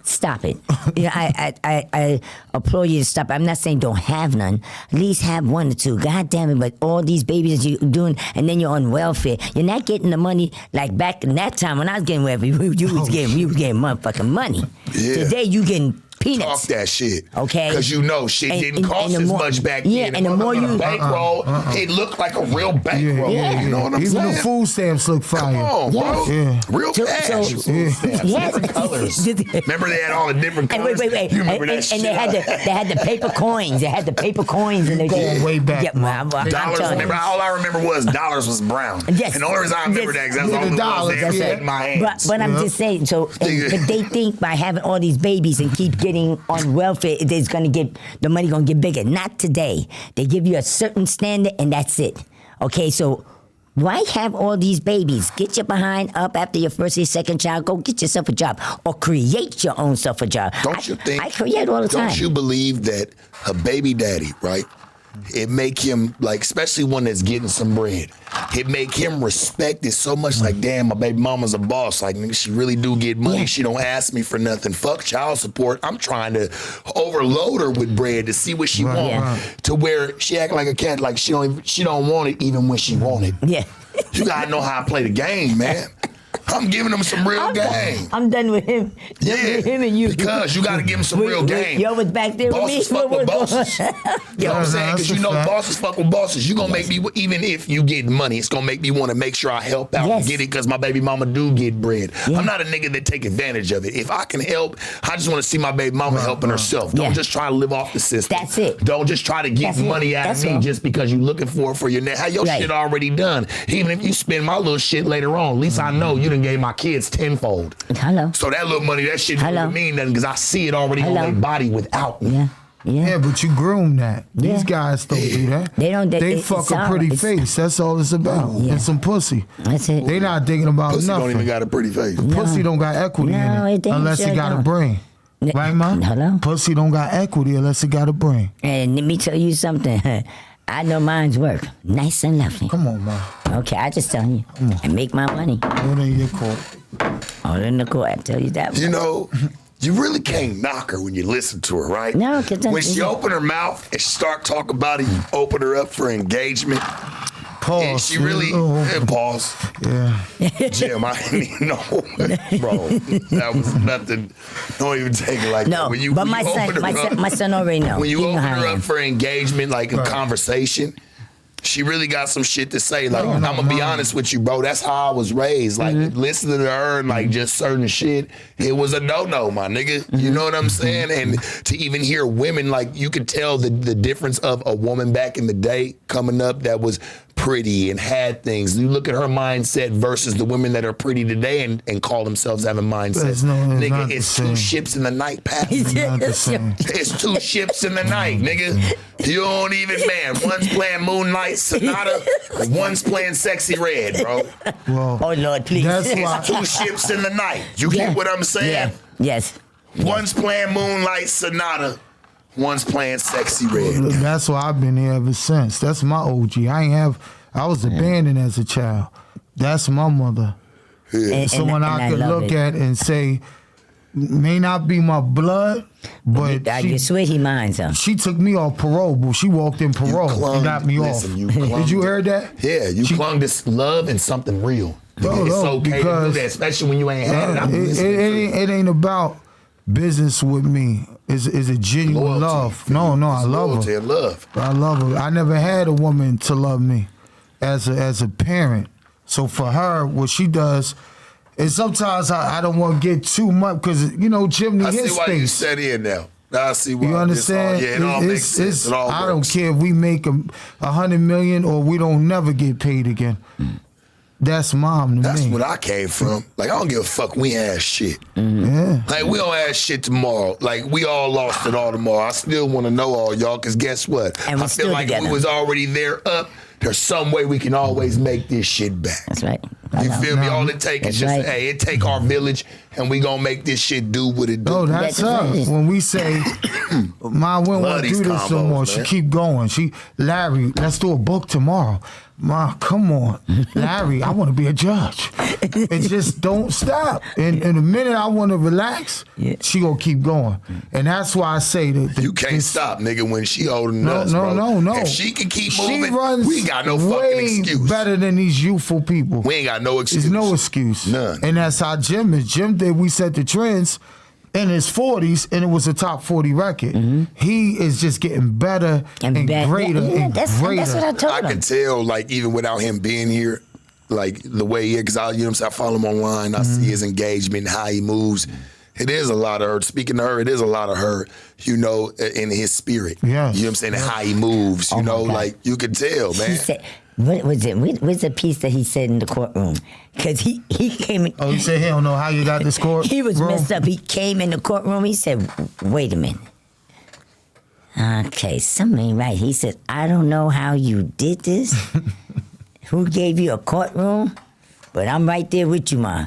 stop it. You know, I applaud you to stop. I'm not saying don't have none. At least have one or two. God damn it! But all these babies that you're doing, and then you're on welfare. You're not getting the money like back in that time when I was getting welfare. You was getting motherfucking money. Yeah. Today you getting peanuts. Talk that shit. Okay. Because you know shit didn't cost the as more- much back yeah, then. and the more you- bankroll, it looked like a real bankroll. You know what I'm Even saying? the food stamps look fire. Come on, bro. Yeah. Real So- cash. so- Food stamps, Yes. different colors. Remember they had all the different And colors? wait. You remember and, that and shit? they had the paper coins. They had the paper coins and they Going way back, Yeah, man. I'm Dollars, telling remember, you. all I remember was dollars was brown. Yes. And the only reason I remember Yes. that because that's Yeah, the only the ones dollars, they ever yeah. fit in my hands. But I'm Yeah. just saying. So, but they think by having all these babies and keep getting on welfare, it's gonna get the money gonna get bigger. Not today. They give you a certain standard and that's it. Okay, so. Why have all these babies? Get your behind up after your first or second child. Go get yourself a job or create your own self a job. Don't you think? I create all the time. Don't you believe that a baby daddy, right? It make him, like, especially one that's getting some bread, it make him respect it so much, like, damn, my baby mama's a boss. Like, nigga, she really do get money. Yeah. She don't ask me for nothing. Fuck child support. I'm trying to overload her with bread to see what she Right, want. yeah. To where she act like a cat, like she don't want it even when she want it. Yeah. You gotta know how I play the game, man. I'm giving him some real game. I'm done with him. Yeah, Him and you. because you got to give him some real game. Yo was back there Bosses with me. fuck with bosses. You know what I'm saying? that's Because a you know fact. bosses fuck with bosses. You gonna make me, even if you get money, it's gonna make me want to make sure I help out and Yes. get it because my baby mama do get bread. Yeah. I'm not a nigga that take advantage of it. If I can help, I just want to see my baby mama helping herself. Don't Yeah. just try to live off the system. That's it. Don't just try to get That's it. money out That's of me all. just because you looking for it for your neck. How your Right. shit already done. Even if you spend my little shit later on, at least I know you done gave my kids tenfold. Hello. So that little money, that shit Hello. doesn't mean nothing because I see it already on Hello. their body without me. Yeah. Yeah. Yeah, but you groom that. Yeah. These guys don't do that. They don't- They it's fuck a all- pretty it's- face. That's all it's about. Yeah. And some pussy. That's it. They not thinking about Pussy nothing. don't even got a pretty face. Pussy don't got equity No, in it it damn unless sure it got a don't. brain. Right, man? Hello? Pussy don't got equity unless it got a brain. And let me tell you something. I know mine's work. Nice and lovely. Come on, man. Okay, I just tell you. I make my money. What ain't your court? All in the court. I tell you that. You know, you really can't knock her when you listen to her, right? No, 'cause when she open her mouth and she start talking about it, you open her up for engagement. Pause. And she really, pause. Yeah. Jim, I didn't even know. Bro, that was nothing. Don't even take it like No, that. When you, but when my you open her up- my son already know. When you He know open how her I up am. for engagement, like a conversation, she really got some shit to say. Like, I'm gonna be honest with you, bro. That's how I was raised. Like, listening to her and like just certain shit, it was a no-no, my nigga. You know what I'm saying? And to even hear women, like, you could tell the difference of a woman back in the day coming up that was pretty and had things. You look at her mindset versus the women that are pretty today and call themselves having mindsets. It's not Nigga, the it's same. two ships in the night, Pat. Not the same. It's two ships in the night, nigga. You don't even, man. One's playing Moonlight Sonata, one's playing Sexy Red, bro. Well, Oh Lord, please. that's why. It's two ships in the night. You get what I'm saying? Yeah. Yes. One's playing Moonlight Sonata, one's playing Sexy Red. That's why I've been here ever since. That's my OG. I was abandoned as a child. That's my mother. And, Someone I could love look it. at and say, may not be my blood, but I just swear he minds him. she took me off parole, but she walked in parole and got me off. Did you hear that? Yeah, you clung to love and something real. It's okay to do that, especially when you ain't had it. It ain't about business with me. It's a genuine love. No, I love her. Love. I love her. I never had a woman to love me as a parent. So for her, what she does, and sometimes I don't want to get too much because Jim need his space. I see why you set in now. I see why. You understand? It all makes sense. It all I don't care if we make $100 million or we don't never get paid again. That's mom to That's me. what I came from. Like, I don't give a fuck. We ain't have shit. Yeah. Like, we don't have shit tomorrow. Like, we all lost it all tomorrow. I still want to know all y'all, because guess what? And we I still feel like together. we was already there up. There's some way we can always make this shit back. That's right. You feel me? All it take is That's just, right. hey, it take our village, and we gonna make this shit do what it do. No, that's That's us. right. When we say, Ma, we don't Love want to these do this no combos, more. She man. keep going. Larry, let's do a book tomorrow. Ma, come on. Larry, I want to be a judge. And just don't stop. And the minute I want to relax, she gonna keep going. And that's why I say that You can't stop, nigga, when she holding us, bro. No. If she can keep She moving, runs we ain't got no fucking way excuse. better than these youthful people. We ain't got no excuse. There's no excuse. None. And that's how Jim is. Jim did, we set the trends in his 40s, and it was a top 40 record. He is just getting better and greater and that's greater. what I told I him. can tell, like, even without him being here, like, the way he is, because I follow him online, I see his engagement, how he moves. It is a lot of her. Speaking to her, it is a lot of her, in his spirit. Yeah. You know what I'm saying? And how he moves, Oh my God. like, you can tell, man. He said, what was it? What's the piece that he said in the courtroom? Because he came in. Oh, you said he don't know how you got this court? He was room? messed up. He came in the courtroom. He said, wait a minute. Okay, something ain't right. He said, I don't know how you did this. Who gave you a courtroom? But I'm right there with you, Ma.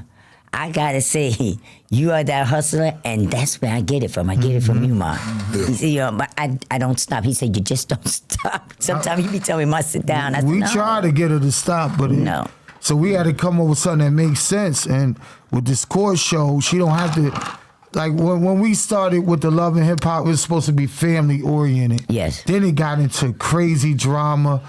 I gotta say, you are that hustler, and that's where I get it from. I get it from you, Ma. He said, but I don't stop. He said, you just don't stop. Sometimes you be telling me, Ma, sit down. I said, We no. tried to get her to stop, but No. So we had to come up with something that makes sense. And with this court show, she don't have to. Like when we started with the Love and Hip Hop, it was supposed to be family oriented. Yes. Then it got into crazy drama,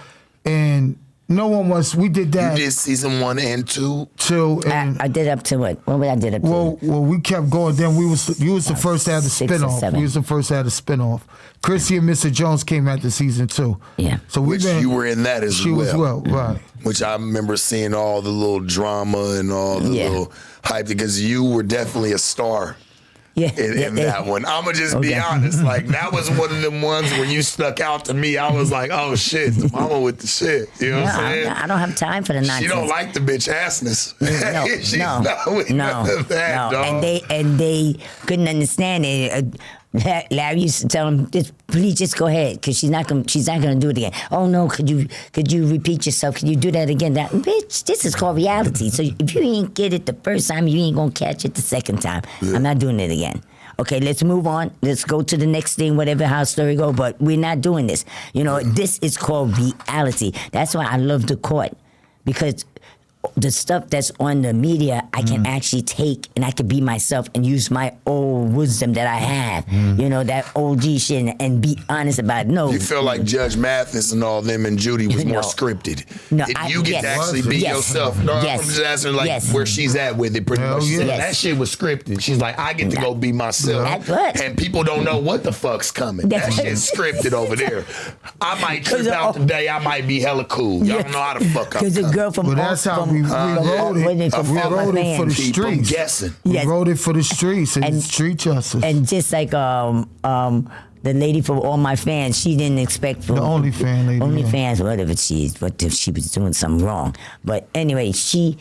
and no one was. We did that You did season 1 and 2. till. And, I did up to what? What would I did up to? well, we kept going. Then you was the first to have the 6 or spinoff. 7. We was the first to have the spinoff. Chrissy and Mr. Jones came after season 2. Yeah. So we Which you were in that as well. She was right. Which I remember seeing all the little drama and all the little hype, because you were definitely a star Yeah. in that one. I'm going to just be honest. Like, that was one of them ones when you stuck out to me. I was like, oh, shit, the mama with the shit. You know what I'm saying? I don't have time for the nonsense. She don't like the bitch assness. She's No. not with none of that, dog. And they couldn't understand it. Larry used to tell them, please just go ahead, because she's not gonna do it again. Oh no, could you repeat yourself? Could you do that again? That bitch, this is called reality. So if you ain't get it the first time, you ain't gonna catch it the second time. I'm not doing it again. Okay, let's move on. Let's go to the next thing, whatever how story go. But we're not doing this. This is called reality. That's why I love the court, because the stuff that's on the media, I can actually take, and I can be myself and use my old wisdom that I have, that OG shit, and be honest about it. No. You feel like Judge Mathis and all them and Judy was more scripted. No, If you get to actually be Yes. yourself. No, Yes. I'm just asking Yes. where she's at with it pretty Hell much. She said, yes. that shit was scripted. She's like, I get to go be myself. That's what. And people don't know what the fuck's coming. That shit's scripted over there. I might trip out today. I might be hella cool. Y'all don't know how the fuck I'm Because the coming. girl from But that's how we wrote it. from We all my wrote it for the fans. People streets. guessing. We Yes. wrote it for the streets and And- street justice. And just like the lady for all my fans, she didn't expect for The only fan lady, only yeah. fans, whatever she is, but if she was doing something wrong. But anyway, she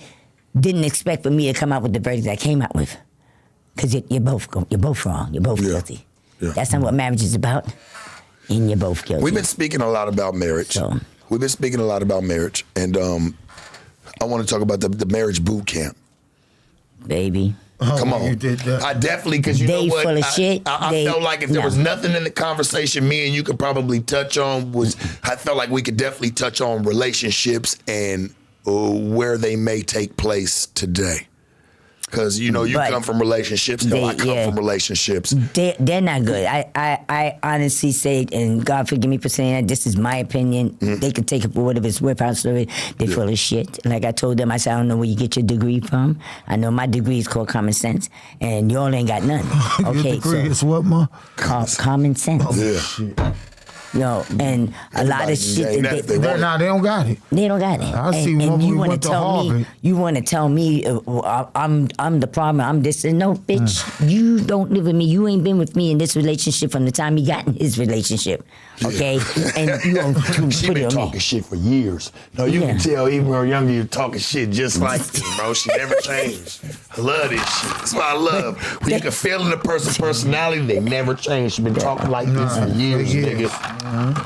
didn't expect for me to come out with the verdict I came out with, because you're both wrong, you're both guilty. Yeah. That's not what marriage is about, and you're both guilty. We've been speaking a lot about marriage. So- We've been speaking a lot about marriage. And I want to talk about the marriage boot camp. Baby. Come on. You did that. I definitely, because you They know what? full of I, shit. I They- felt like if there no. was nothing in the conversation me and you could probably touch on I felt like we could definitely touch on relationships and where they may take place today. Because, you come from relationships. I come from relationships. They're not good. I honestly say, and God forgive me for saying that, this is my opinion. They can take it for whatever it's worth. They're full of shit. Like I told them, I said, I don't know where you get your degree from. I know my degree is called common sense, and y'all ain't got none. Okay, your degree is what, Ma? Common sense. Yeah. And a lot of shit that they don't got it. They don't got it. I see when we went to Harvard. You want to tell me I'm the problem, I'm this. No, bitch, you don't live with me. You ain't been with me in this relationship from the time he got in his relationship. Okay? And you don't put She it been on talking me. shit for years. No, you can tell even when you're younger, you're talking shit just like this, bro. She never changed. I love this shit. That's what I love. When you can feel in the person's personality, they never change. She been talking like this for years, nigga.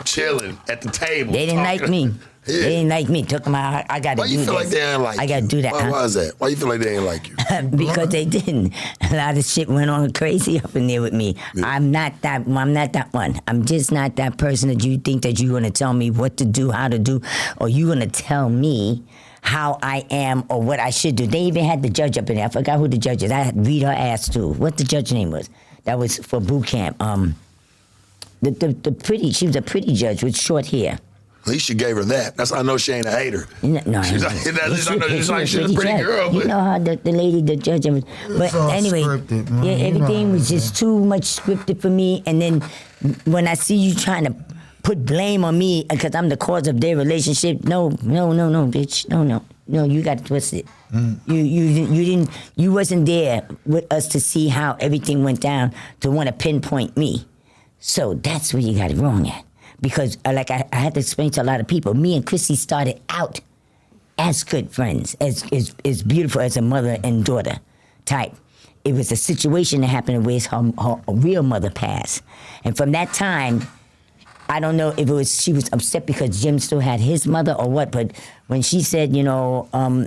Chilling at the table. They didn't like me. Yeah. They didn't like me. Took them out. I got to do this. Why you feel like they didn't like you? I got to do that. Why is that? Why you feel like they didn't like you? Because they didn't. A lot of shit went on crazy up in there with me. Yeah. I'm not that one. I'm just not that person that you think that you're going to tell me what to do, how to do, or you're going to tell me how I am or what I should do. They even had the judge up in there. I forgot who the judge is. I had to read her ass too. What the judge name was? That was for boot camp. She was a pretty judge with short hair. At least you gave her that. That's how I know she ain't a hater. No, she's a pretty girl. You know how the lady, the judge, but anyway, everything was just too much scripted for me. And then when I see you trying to put blame on me because I'm the cause of their relationship, no, bitch, no, you got to twist it. You wasn't there with us to see how everything went down to want to pinpoint me. So that's where you got it wrong at. Because like I had to explain to a lot of people, me and Chrissy started out as good friends, as beautiful as a mother and daughter type. It was a situation that happened where her real mother passed. And from that time, I don't know if she was upset because Jim still had his mother or what, but when she said, how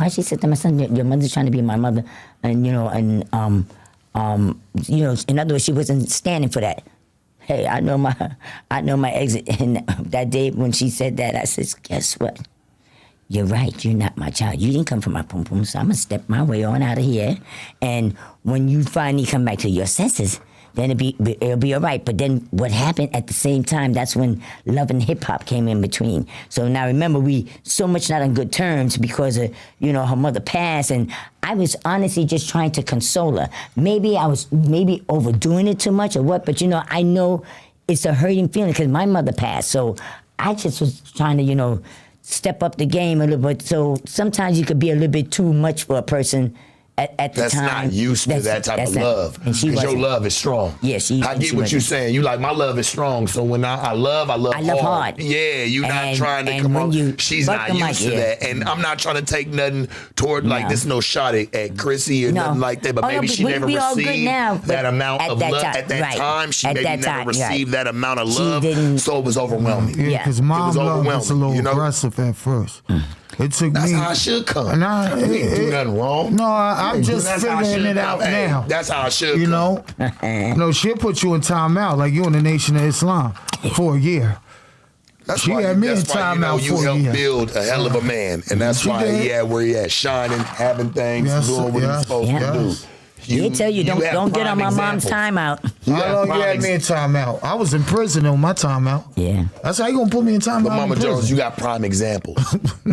she said to my son, your mother's trying to be my mother, and in other words, she wasn't standing for that. Hey, I know my exit. And that day when she said that, I said, guess what? You're right. You're not my child. You didn't come from my pum pum, so I'm gonna step my way on out of here. And when you finally come back to your senses, then it'll be all right. But then what happened at the same time, that's when love and hip hop came in between. So now remember, we so much not on good terms because of, her mother passed, and I was honestly just trying to console her. Maybe I was overdoing it too much or what, but I know it's a hurting feeling because my mother passed. So I just was trying to, step up the game a little bit. So sometimes you could be a little bit too much for a person at the that's time. That's not used to that type of love. Because your love is strong. Yeah, I get what you're saying. You like, my love is strong. So when I love hard. Yeah, you're not trying to come on. She's not used to that. And I'm not trying to take nothing toward, like, this no shot at Chrissy or nothing like that. But maybe she never received that amount of love. At that time, she maybe never received that amount of love. So it was overwhelming. Yeah, because mom love was a little aggressive at first. It took That's me. how I should come. And you didn't do nothing wrong. No, I'm just figuring it out now. That's how I should come. No, she'll put you in timeout like you in the Nation of Islam for a year. She had me in timeout for a year. You helped build a hell of a man, and that's why he at where he at, shining, having things, doing what he's supposed to do. He tell you don't get on my mom's timeout. How long you had me in timeout? I was in prison on my timeout. Yeah. That's how you gonna put me in timeout. But Mama Jones, you got prime examples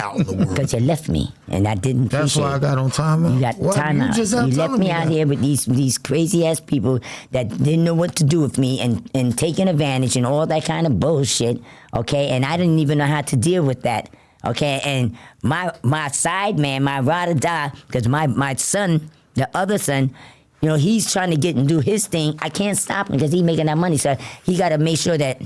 out in the world. Because you left me, and I didn't. That's why I got on timeout. You got timeout. You left me out here with these crazy ass people that didn't know what to do with me and taking advantage and all that kind of bullshit. Okay, and I didn't even know how to deal with that. Okay, and my side man, my ride or die, because my son. The other son, he's trying to get and do his thing. I can't stop him because he's making that money. So he got to make sure that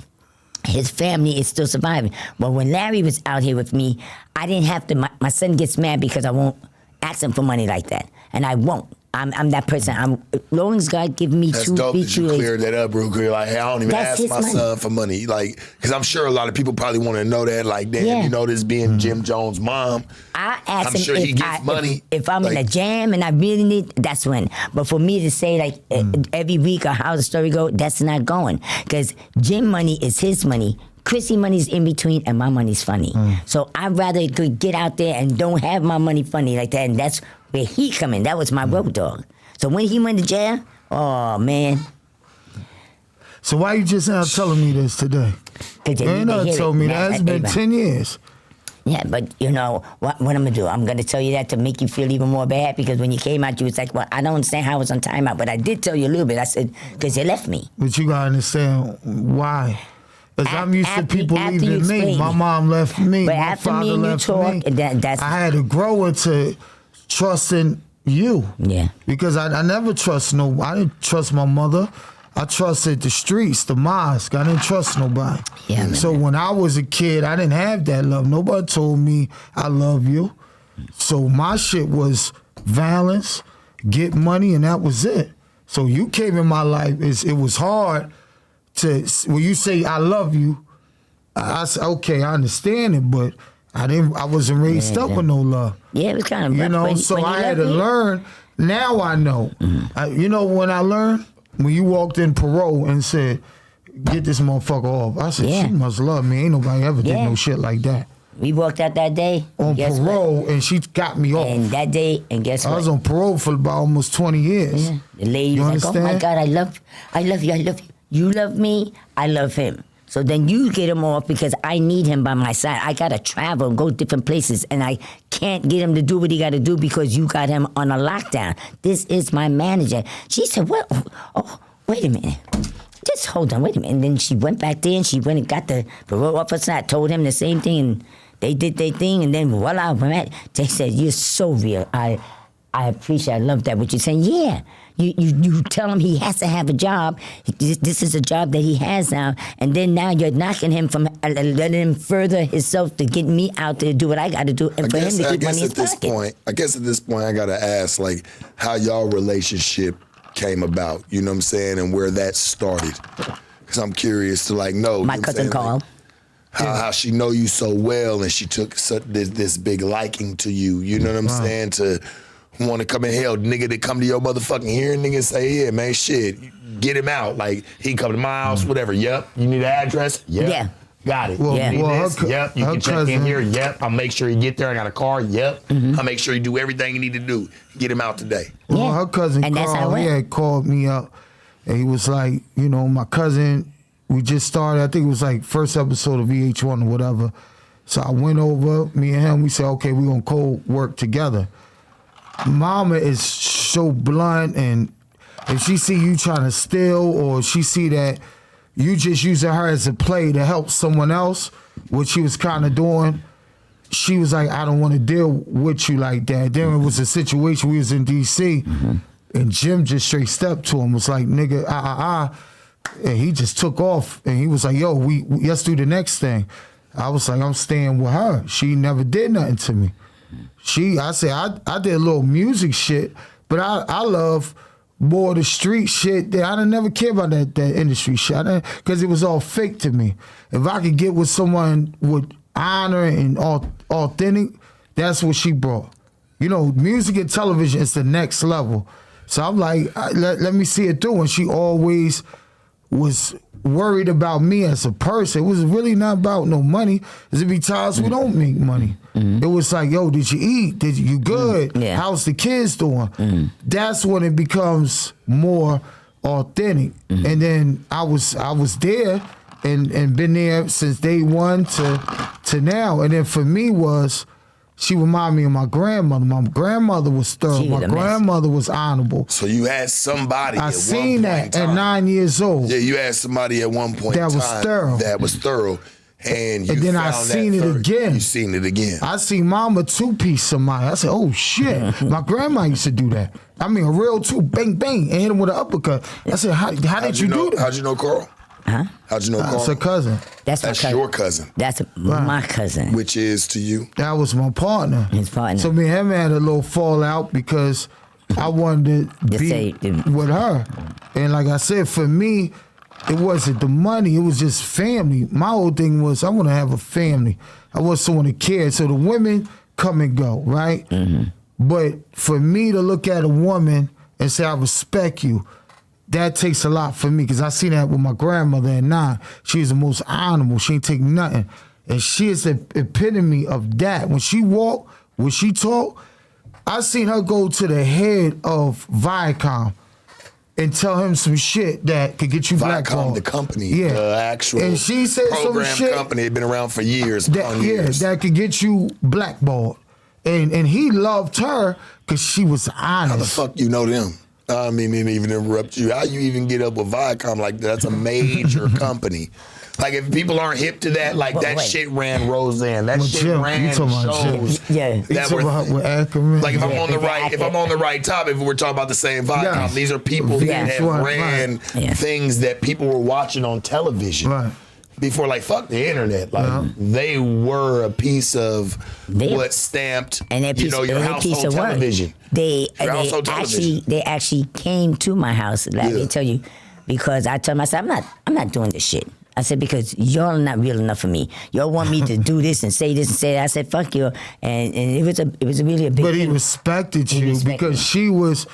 his family is still surviving. But when Larry was out here with me, I didn't have to. My son gets mad because I won't ask him for money like that. And I won't. I'm that person. As long as God give me That's 2 dope feet, that you cleared that up real quick. Like, hey, I don't even ask my son for money. Like, because I'm sure a lot of people probably want to know that. Like, damn, this being Jim Jones' mom. I ask him sure if he gets money. If I'm in a jam and I really need, that's when. But for me to say every week or how the story go, that's not going. Because Jim money is his money. Chrissy money's in between and my money's funny. So I'd rather could get out there and don't have my money funny like that, and that's where he come in. That was my road dog. So when he went to jail, oh man. So why you just now telling me this today? You ain't never told me that. It's been 10 years. Yeah, but you know, what I'm going to do? I'm going to tell you that to make you feel even more bad, because when you came out, you was like, well, I don't understand how I was on timeout, but I did tell you a little bit. I said, because you left me. But you got to understand why. Because I'm used to people leaving me. My mom left me. But my after father me and left you talk, me. that's... I had to grow into trusting you. Yeah. Because I never trust I didn't trust my mother. I trusted the streets, the mosque. I didn't trust nobody. Yeah, man. So when I was a kid, I didn't have that love. Nobody told me I love you. So my shit was violence, get money, and that was it. So you came in my life. It was hard to, when you say I love you, I said, okay, I understand it, but I wasn't raised up with no love. Yeah, it was kind of rough. You know, so I had to learn. Now I know. You know when I learned? When you walked in parole and said, get this motherfucker off. I said, she must love me. Ain't nobody ever did no shit like that. We walked out that day. On parole, and she got me off. And that day, and guess what? I was on parole for about almost 20 years. Yeah. The lady was like, oh my God, I love you. You love me, I love him. So then you get him off because I need him by my side. I got to travel, go different places, and I can't get him to do what he got to do because you got him on a lockdown. This is my manager. She said, what? Oh, wait a minute. Just hold on, wait a minute. And then she went back there and she went and got the parole officer. I told him the same thing, and they did their thing, and then voila, they said, you're so real. I appreciate, I love that, what you're saying. Yeah. You tell him he has to have a job. This is a job that he has now. And then now you're knocking him from letting him further himself to get me out there to do what I got to do. And for him to keep money in his pocket. I guess at this point, I got to ask, like, how y'all relationship came about. You know what I'm saying? And where that started. Because I'm curious to, like, know. My cousin Carl. How she know you so well and she took this big liking to you. You know what I'm saying? To want to come in hell, nigga, that come to your motherfucking hearing, nigga, and say, yeah, man, shit, get him out. Like, he come to my house, whatever. Yep. You need an address? Yep. Yeah. Got it. Well, you need this? Yep. You can check cousin, in here? Yep. I'll make sure you get there. I got a car? Yep. I'll make sure you do everything you need to do. Get him out today. Well, her cousin Carl, he had called me up, and he was like, you know, my cousin, we just started, I think it was like first episode of VH1 or whatever. So I went over, me and him, we said, okay, we're going to co-work together. Mama is so blunt, and if she see you trying to steal, or she see that you just using her as a play to help someone else, what she was kind of doing, she was like, I don't want to deal with you like that. Then it was a situation, we was in D.C., and Jim just straight stepped to him, was like, nigga, and he just took off, and he was like, yo, let's do the next thing. I was like, I'm staying with her. She never did nothing to me. I did a little music shit, but I love more the street shit. That I didn't never care about that industry shit, because it was all fake to me. If I could get with someone with honor and authentic, that's what she brought. You know, music and television is the next level. So I'm like, let me see it through. And she always was worried about me as a person. It was really not about no money. There'd be times we don't make money. It was like, yo, did you eat? You good? Yeah. How's the kids doing? That's when it becomes more authentic. And then I was there and been there since day one to now. And then for me she reminded me of my grandmother. My grandmother was thorough. My grandmother was honorable. So you had somebody I seen that at 9 years old. Yeah, you had somebody at one point that was thorough. That was thorough. And then I seen it again. You seen it again. I seen mama two-piece somebody. I said, oh shit. My grandma used to do that. I mean, a real two, bang, bang, and hit him with an uppercut. I said, how did you do that? How'd you know Carl? Huh? How'd you know Carl? That's a cousin. That's your cousin. That's my cousin. Which is to you? That was my partner. His partner. So me and him had a little fallout because I wanted to be with her. And like I said, for me, it wasn't the money, it was just family. My whole thing was I want to have a family. I want someone to care. So the women come and go, right? But for me to look at a woman and say, I respect you, that takes a lot for me because I seen that with my grandmother at 9. She was the most honorable. She ain't take nothing. And she is the epitome of that. When she walk, when she talk, I seen her go to the head of Viacom and tell him some shit that could get you blackballed. Viacom, the company, the actual and she said program some shit company had been around for years, that could get you blackballed. And he loved her because she was honest. How the fuck you know them? I mean, didn't even interrupt you. How you even get up with Viacom like that? That's a major company. Like, if people aren't hip to that, like, shit ran Roseanne. That shit ran shows. That were with Ackerman. Like, if I'm on the right topic, if we're talking about the same Viacom, these are people that have ran things that people were watching on television. Right. Before, like, fuck the internet. Like, they were a piece of what stamped, your household television. They actually came to my house. Let me tell you, because I told myself, I'm not doing this shit. I said, because y'all not real enough for me. Y'all want me to do this and say this and say that. I said, fuck you. And it was really a big But he respected you because she was,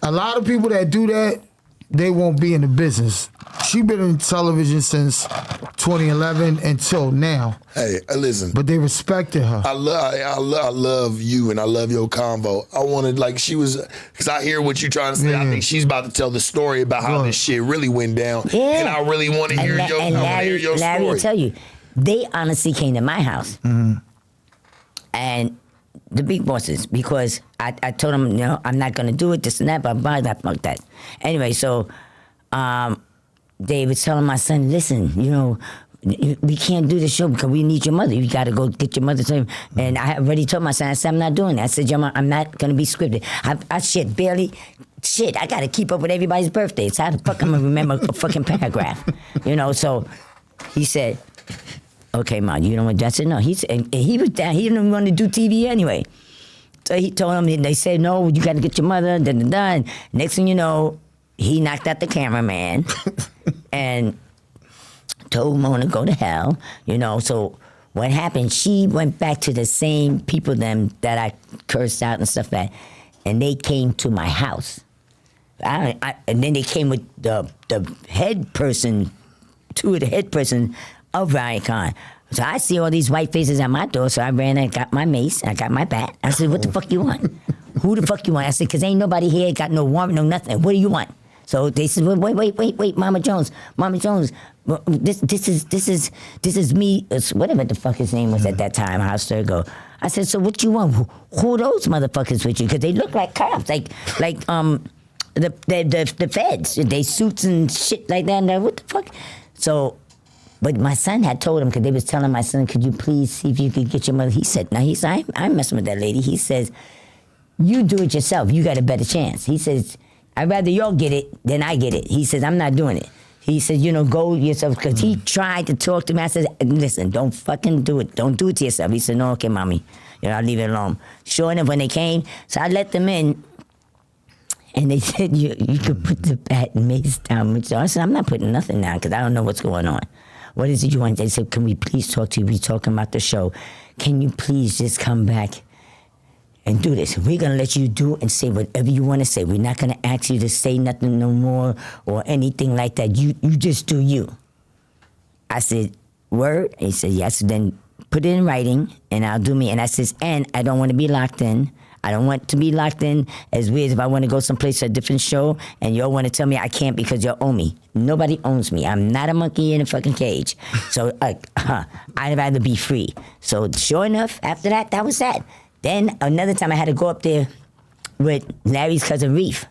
a lot of people that do that, they won't be in the business. She been in television since 2011 until now. Hey, listen. But they respected her. I love you and I love your convo. I wanted, like, she was, because I hear what you're trying to say. I think she's about to tell the story about how this shit really went down. Yeah. And I really want to hear your story. Larry will tell you, they honestly came to my house. Mm-hmm. And the big bosses, because I told them, I'm not going to do it, this and that, blah, blah, blah, like that. Anyway, so they was telling my son, listen, we can't do the show because we need your mother. You got to go get your mother. And I already told my son, I said, I'm not doing that. I said, I'm not going to be scripted. I got to keep up with everybody's birthdays. How the fuck I'm going to remember a fucking paragraph? So he said, okay, Ma, you know what? I said, no. He was down. He didn't want to do TV anyway. So he told him, they said, no, you got to get your mother, da. Next thing you know, he knocked out the cameraman and told Mona to go to hell, So what happened, she went back to the same people that I cursed out and stuff and they came to my house. And then they came with the head person, two of the head person of Viacom. So I see all these white faces at my door, so I ran and got my mace, I got my bat. I said, what the fuck you want? Who the fuck you want? I said, because ain't nobody here, got no warrant, no nothing. What do you want? So they said, well, wait, Mama Jones, this is me, whatever the fuck his name was at that time, how Sturgo. I said, so what you want? Who are those motherfuckers with you? Because they look like cops, like the feds. They suits and shit like that. And what the fuck? So, but my son had told him, because they was telling my son, could you please see if you could get your mother? He said, I'm messing with that lady. He says, you do it yourself. You got a better chance. He says, I'd rather y'all get it than I get it. He says, I'm not doing it. He said, go yourself, because he tried to talk to me. I said, listen, don't fucking do it. Don't do it to yourself. He said, no, okay, mommy. I'll leave it alone. Sure enough, when they came, so I let them in, and they said, you could put the bat and mace down. So I said, I'm not putting nothing down, because I don't know what's going on. What is it you want? They said, can we please talk to you? We're talking about the show. Can you please just come back and do this? We're going to let you do and say whatever you want to say. We're not going to ask you to say nothing no more or anything like that. You just do you. I said, word? He said, yes. Then put it in writing, and I'll do me. And I says, and I don't want to be locked in. I don't want to be locked in as weird if I want to go someplace to a different show and y'all want to tell me I can't because y'all own me. Nobody owns me. I'm not a monkey in a fucking cage. So I'd rather be free. So sure enough, after that was that. Then another time I had to go up there with Larry's cousin Reef.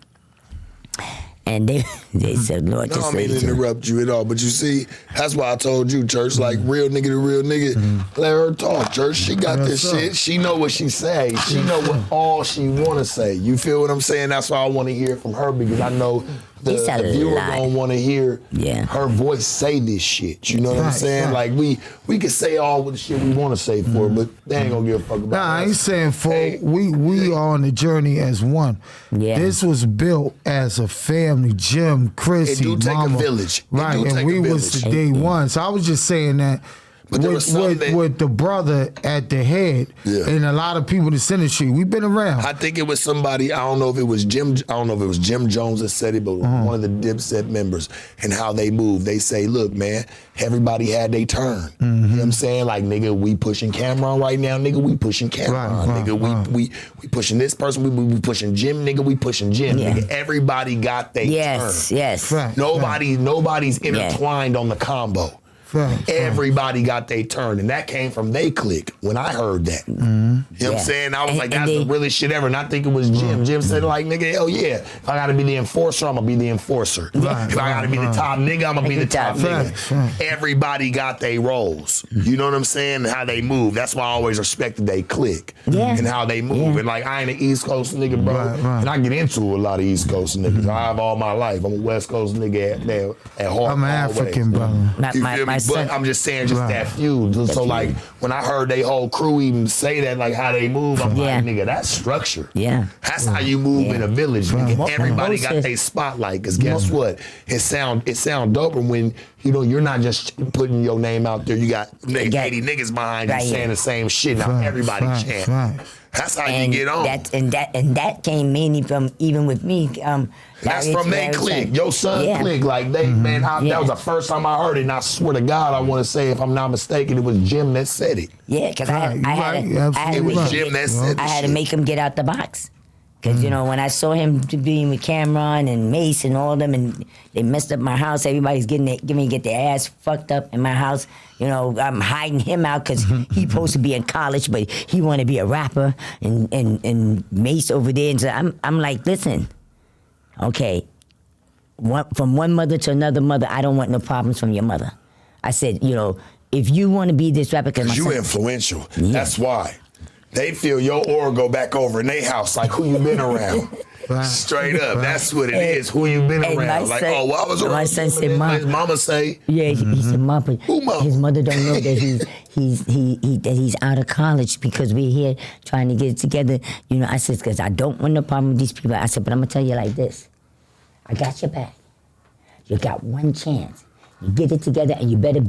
And they said, Lord, just say it. I don't mean to interrupt you at all, but you see, that's why I told you, Church, like real nigga to real nigga, let her talk, Church. She got this shit. She know what she say. She know what all she want to say. You feel what I'm saying? That's why I want to hear from her, because I know the viewer don't want to hear her voice say this shit. You know what I'm saying? Like we can say all the shit we want to say for her, but they ain't gonna give a fuck about it. I ain't saying for we are on the journey as one. Yeah. This was built as a family. Jim, Chrissy, it do take Mama, a village. Right, and we was the day one. So I was just saying that But there was with the brother at the head, and a lot of people that's in the street. We've been around. I think it was somebody. I don't know if it was Jim. I don't know if it was Jim Jones that said it, but one of the Dipset members and how they move. They say, "Look, man, everybody had their turn." You know what I'm saying? Like, nigga, we pushing Camron right now. Nigga, we pushing Camron. Nigga, we pushing this person. We pushing Jim. Nigga, we pushing Jim. Yeah. Nigga, everybody got their turn. Yes. Right. Nobody's intertwined on the combo. Everybody got their turn, and that came from they clique when I heard that. You know what I'm saying? I was like, that's the realest shit ever, and I think it was Jim. Jim said, like, nigga, hell yeah. If I gotta be the enforcer, I'm gonna be the enforcer. If I gotta be the top nigga, I'm gonna be the top nigga. Everybody got their roles. You know what I'm saying? And how they move. That's why I always respected they clique and how they move. And like, I ain't an East Coast nigga, bro. And I get into a lot of East Coast niggas. I have all my life. I'm a West Coast nigga at heart. I'm African, brother. You feel me? But I'm just saying, that feud. So like, when I heard they whole crew even say that, like how they move, I'm like, nigga, that's structure. Yeah. That's how you move in a village. Nigga. Everybody got their spotlight. Cause guess what? It sound doper when you're not just putting your name out there. You got 80 niggas behind you saying the same shit. Now everybody chant. That's how you get on. That came mainly from, even with me. That's from they clique. Your son clique. Like they, man, that was the first time I heard it. And I swear to God, I want to say, if I'm not mistaken, it was Jim that said it. Yeah, because I had to make him get out the box. Because, when I saw him being with Camron and Mace and all of them, and they messed up my house, everybody's getting their ass fucked up in my house. I'm hiding him out because he's supposed to be in college, but he want to be a rapper, and Mace over there. And so I'm like, listen, okay, from one mother to another mother, I don't want no problems from your mother. I said, if you want to be this rapper, because you influential. Yeah. That's why. They feel your aura go back over in their house, like who you been around. Straight up, that's what it is. Who you been around? Like, I was around. My son said, "Mom." His mama say, "Yeah." He said, "Mom, but his mother don't know that he's out of college because we're here trying to get it together." I said, "Because I don't want no problem with these people." I said, "But I'm gonna tell you like this: I got your back. You got one chance. You get it together, and you better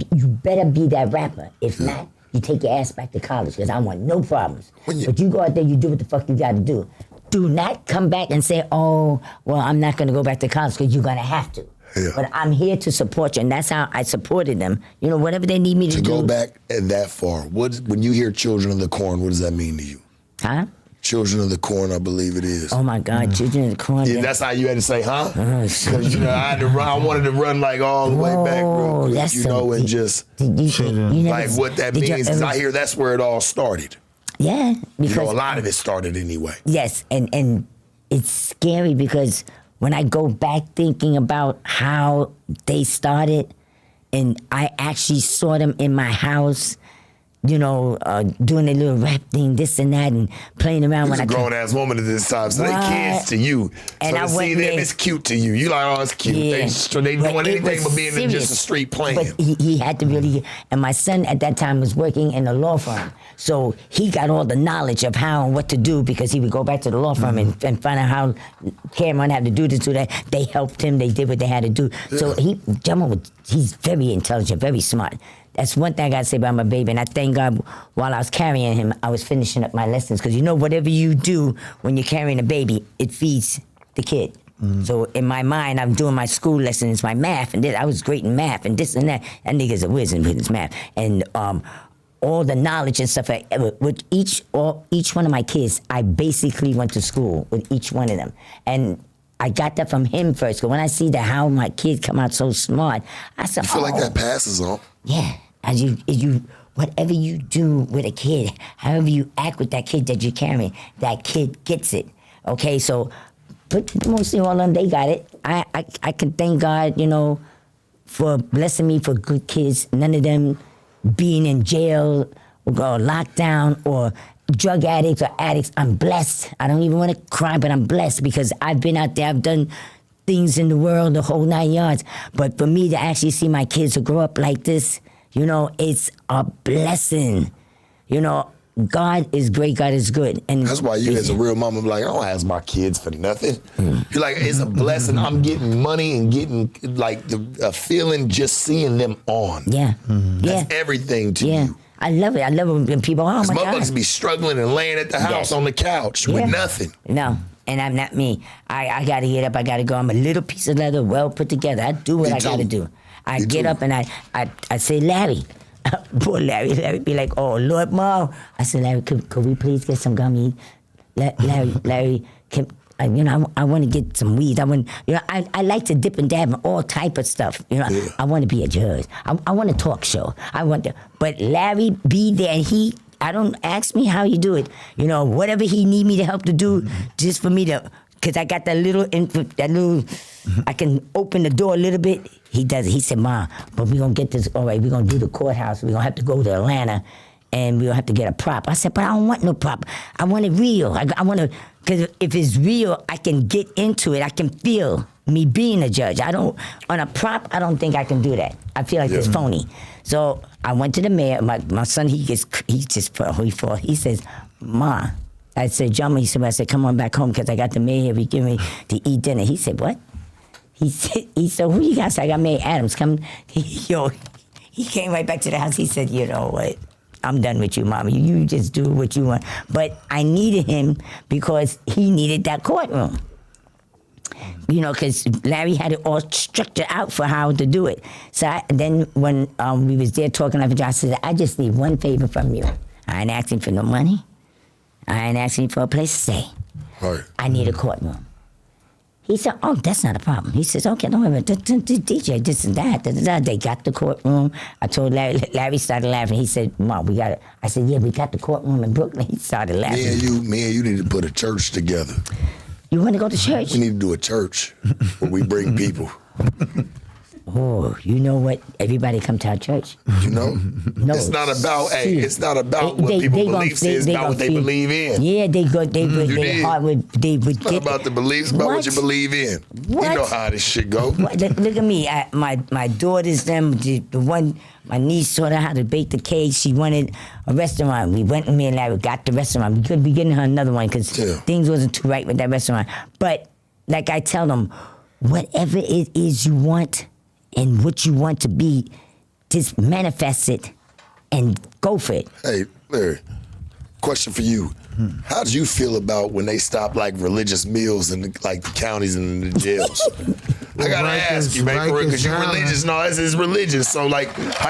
be that rapper. If not, you take your ass back to college because I want no problems. But you go out there, you do what the fuck you got to do. Do not come back and say, oh, well, I'm not going to go back to college because you're going to have to. Yeah. But I'm here to support you, and that's how I supported them. Whatever they need me to do. To go back that far, when you hear Children of the Corn, what does that mean to you? Huh? Children of the Corn, I believe it is. Oh my God, Children of the Corn. Yeah, that's how you had to say, huh? Because I had to run. I wanted to run like all the way back, real quick, and just like what that means. Because I hear that's where it all started. Yeah, because a lot of it started anyway. Yes, and it's scary because when I go back thinking about how they started, and I actually saw them in my house. Doing a little rap thing, this and that, and playing around. When a grown-ass woman at this time, so they kids to you. And so to see them, it's cute to you. You like, oh, it's cute. Yeah. They doing anything but being in just a street playing. But he had to really, and my son at that time was working in a law firm. So he got all the knowledge of how and what to do because he would go back to the law firm and find out how Cameron had to do this, do that. They helped him. They did what they had to do. Yeah. So he's very intelligent, very smart. That's one thing I got to say about my baby. And I thank God while I was carrying him, I was finishing up my lessons. Because whatever you do when you're carrying a baby, it feeds the kid. Mm-hmm. So in my mind, I'm doing my school lessons, my math, and this. I was great in math and this and that. That nigga's a wizard with his math. And all the knowledge and stuff. With each one of my kids, I basically went to school with each one of them. And I got that from him first. Because when I see how my kids come out so smart, I said, you feel like that passes on. Yeah. As you, whatever you do with a kid, however you act with that kid that you're carrying, that kid gets it. Okay, so, but mostly all of them, they got it. I can thank God, for blessing me for good kids. None of them being in jail or locked down or drug addicts or addicts. I'm blessed. I don't even want to cry, but I'm blessed because I've been out there. I've done things in the world, the whole 9 yards. But for me to actually see my kids to grow up like this, it's a blessing. God is great, God is good. And that's why you as a real mama be like, I don't ask my kids for nothing. You're like, it's a blessing. I'm getting money and getting like a feeling just seeing them on. Yeah. That's everything to you. I love it. I love it when people, oh my God. Motherfuckers be struggling and laying at the house on the couch with nothing. No, and I'm not me. I got to get up. I got to go. I'm a little piece of leather well put together. I do what I got to do. I get up and I say, Larry. Poor Larry be like, oh, Lord, Mom. I said, Larry, could we please get some gummies? Larry, I want to get some weed. I like to dip and dab in all type of stuff. I want to be a judge. I want a talk show. But Larry be there. And I don't ask me how you do it. Whatever he need me to help to do, just for me to, because I got that little, I can open the door a little bit. He does it. He said, Ma, but we're going to get this, all right, we're going to do the courthouse. We're going to have to go to Atlanta, and we're going to have to get a prop. I said, but I don't want no prop. I want it real. I want to, because if it's real, I can get into it. I can feel me being a judge. On a prop, I don't think I can do that. I feel like it's phony. So I went to the mayor. My son, he says, Ma, I said, John, I said, come on back home, because I got the mayor here. He give me to eat dinner. He said, what? He said, who you got? So I got Mayor Adams. He came right back to the house. He said, you know what? I'm done with you, Mama. You just do what you want. But I needed him because he needed that courtroom. Because Larry had it all structured out for how to do it. So then when we was there talking, I said, I just need one favor from you. I ain't asking for no money. I ain't asking for a place to stay. Right. I need a courtroom. He said, oh, that's not a problem. He says, okay, don't worry about it. DJ, this and that. They got the courtroom. I told Larry. Larry started laughing. He said, Mom, we got it. I said, yeah, we got the courtroom in Brooklyn. He started laughing. Me and you need to put a church together. You want to go to church? We need to do a church where we bring people. Oh, you know what? Everybody come to our church. No, it's not about. It's not about what people believe. It's about what they believe in. Yeah, they would. It's not about the beliefs. About what you believe in. What? You know how this shit go. Look at me. My daughters, the one. My niece taught her how to bake the cake. She wanted a restaurant. We went and me and Larry got the restaurant. We could be getting her another one because things wasn't too right with that restaurant. But like I tell them, whatever it is you want and what you want to be, just manifest it and go for it. Hey, Larry, question for you. How did you feel about when they stopped like religious meals in the counties and the jails? I gotta ask you, man, because you're religious. No, this is religious. So I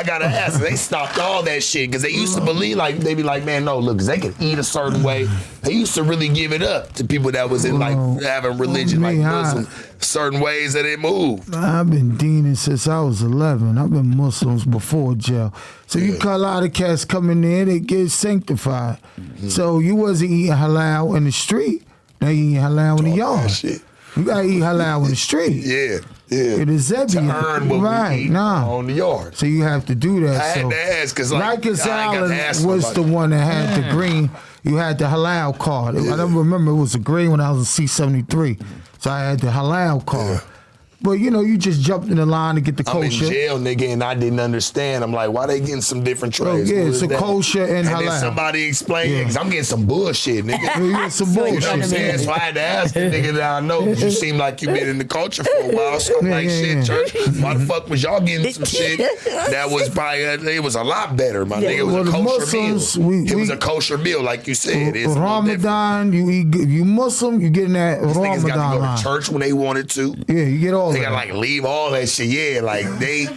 gotta ask. They stopped all that shit because they used to believe they be like, man, no, look, because they could eat a certain way. They used to really give it up to people that was in having religion, Muslim, certain ways that it moved. I've been deaning since I was 11. I've been Muslims before jail. So you got a lot of cats coming there, they get sanctified. Mm-hmm. So you wasn't eating halal in the street. Now you eating halal in the yard. Shit. You gotta eat halal in the street. Yeah. It is to earn what we eat on the yard. So you have to do that. I had to ask because Rikers Island was the one that had the green. You had the halal card. I don't remember it was a green when I was in C73. So I had the halal card. Yeah. But you just jumped in the line to get the kosher. I'm in jail, nigga, and I didn't understand. I'm like, why they getting some different trays? It's a kosher and halal. And then somebody explained it, because I'm getting some bullshit, nigga. You get some bullshit. You know what I'm saying? So I had to ask the nigga that I know, because you seem like you've been in the culture for a while. So I'm like, shit, church, why the fuck was y'all getting some shit that was probably, it was a lot better, my nigga. It was a kosher meal. It was a kosher meal, like you said. It's Ramadan, you Muslim, you getting that Ramadan line. Niggas got to go to church when they wanted to. Yeah, you get all they that. They got leave all that shit. Yeah, they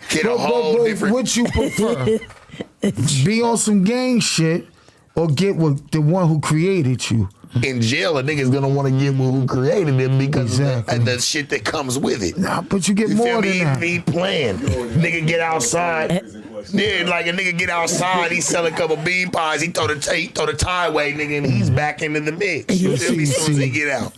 get a whole different. What you prefer? Be on some gang shit or get with the one who created you? In jail, a nigga's gonna want to get who created them because of the shit that comes with it. Nah, but you get more than that. He playing. Nigga get outside. Yeah, like a nigga get outside, he sell a couple bean pies, he throw the tie away, nigga, and he's back into the mix. You feel me? As soon as he get out.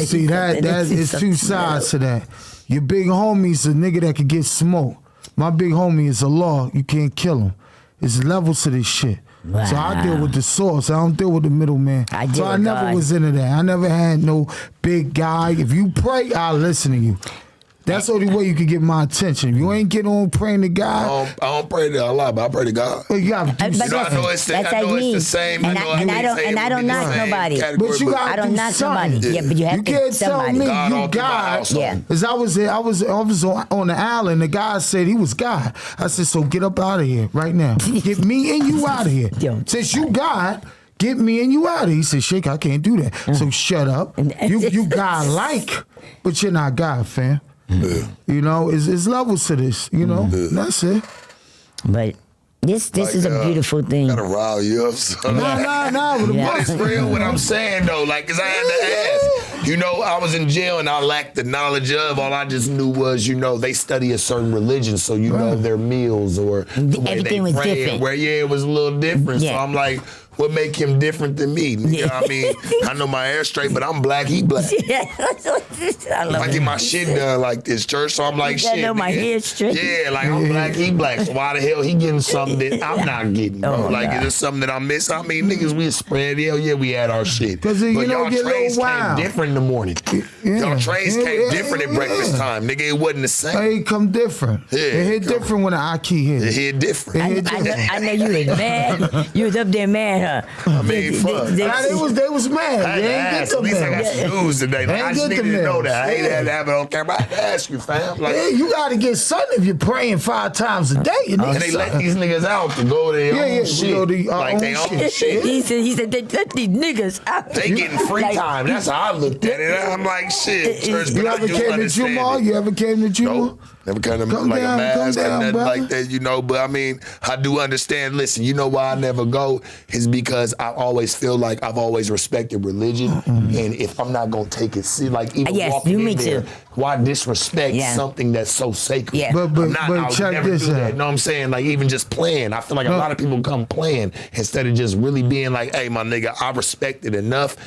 See, that is two sides to that. Your big homie's a nigga that can get smoked. My big homie is a law. You can't kill him. There's levels to this shit. Wow. So I deal with the source. I don't deal with the middleman. I never was into that. I never had no big guy. If you pray, I'll listen to you. That's the only way you can get my attention. If you ain't get on praying to God. I don't pray to Allah, but I pray to God. You gotta do I know it's the same. And I don't knock nobody. But you gotta I don't knock somebody. Yeah, but you have to can't somebody. tell me God you God. Yeah. Cause I was on the island. The guy said he was God. I said, so get up out of here right now. Get me and you out of here. Since you God, get me and you out of here. He said, Sheikh, I can't do that. So shut up. You God-like, but you're not God, fam. Yeah. You know, it's levels to this, you know. Yeah. That's it. But this is a beautiful thing. Gotta rile you up, son. Nah. But it's real what I'm saying, though. Like, because I had to ask. You know, I was in jail and I lacked the knowledge of. All I just knew was, you know, they study a certain religion, so you know their meals or the way everything they was pray. different. Where, it was a little different. Yeah. So I'm like, what make him different than me? You know what I mean? I know my hair straight, but I'm black, he black. I get my shit done like this, church, so I'm like, shit. I know my hair straight. Yeah, like I'm black, he black. So why the hell he getting something that I'm not getting, bro? Like, is there something that I miss? I mean, niggas, we spread, hell yeah, we had our shit. But y'all trains came different in the morning. Y'all trains came different at breakfast time. Nigga, it wasn't the same. It come different. Yeah, it hit different when the Aki hit. It hit different. I know you was mad. You was up there mad, huh? I mean, fuck. They was mad. I had to ask. At least I got some news today. Like, I just needed to know that. I ain't had to have it on camera. I had to ask you, fam. Like, yeah, you got to get something if you're praying 5 times a day. And they let these niggas out to go to their own shit. Go to like their own shit. He said, they let these niggas out. They getting free time. That's how I looked at it. I'm like, shit. Church, you ever came to Juma? You ever came to Juma? Nope. Never kind of like a mask or nothing like that, you know. But I mean, I do understand. Listen, you know why I never go is because I always feel like I've always respected religion, and if I'm not gonna take it, see, like even walking in there, why disrespect something that's so sacred? Yeah. But check this out. You know what I'm saying? Like even just playing, I feel like a lot of people come playing instead of just really being like, hey, my nigga, I respect it enough.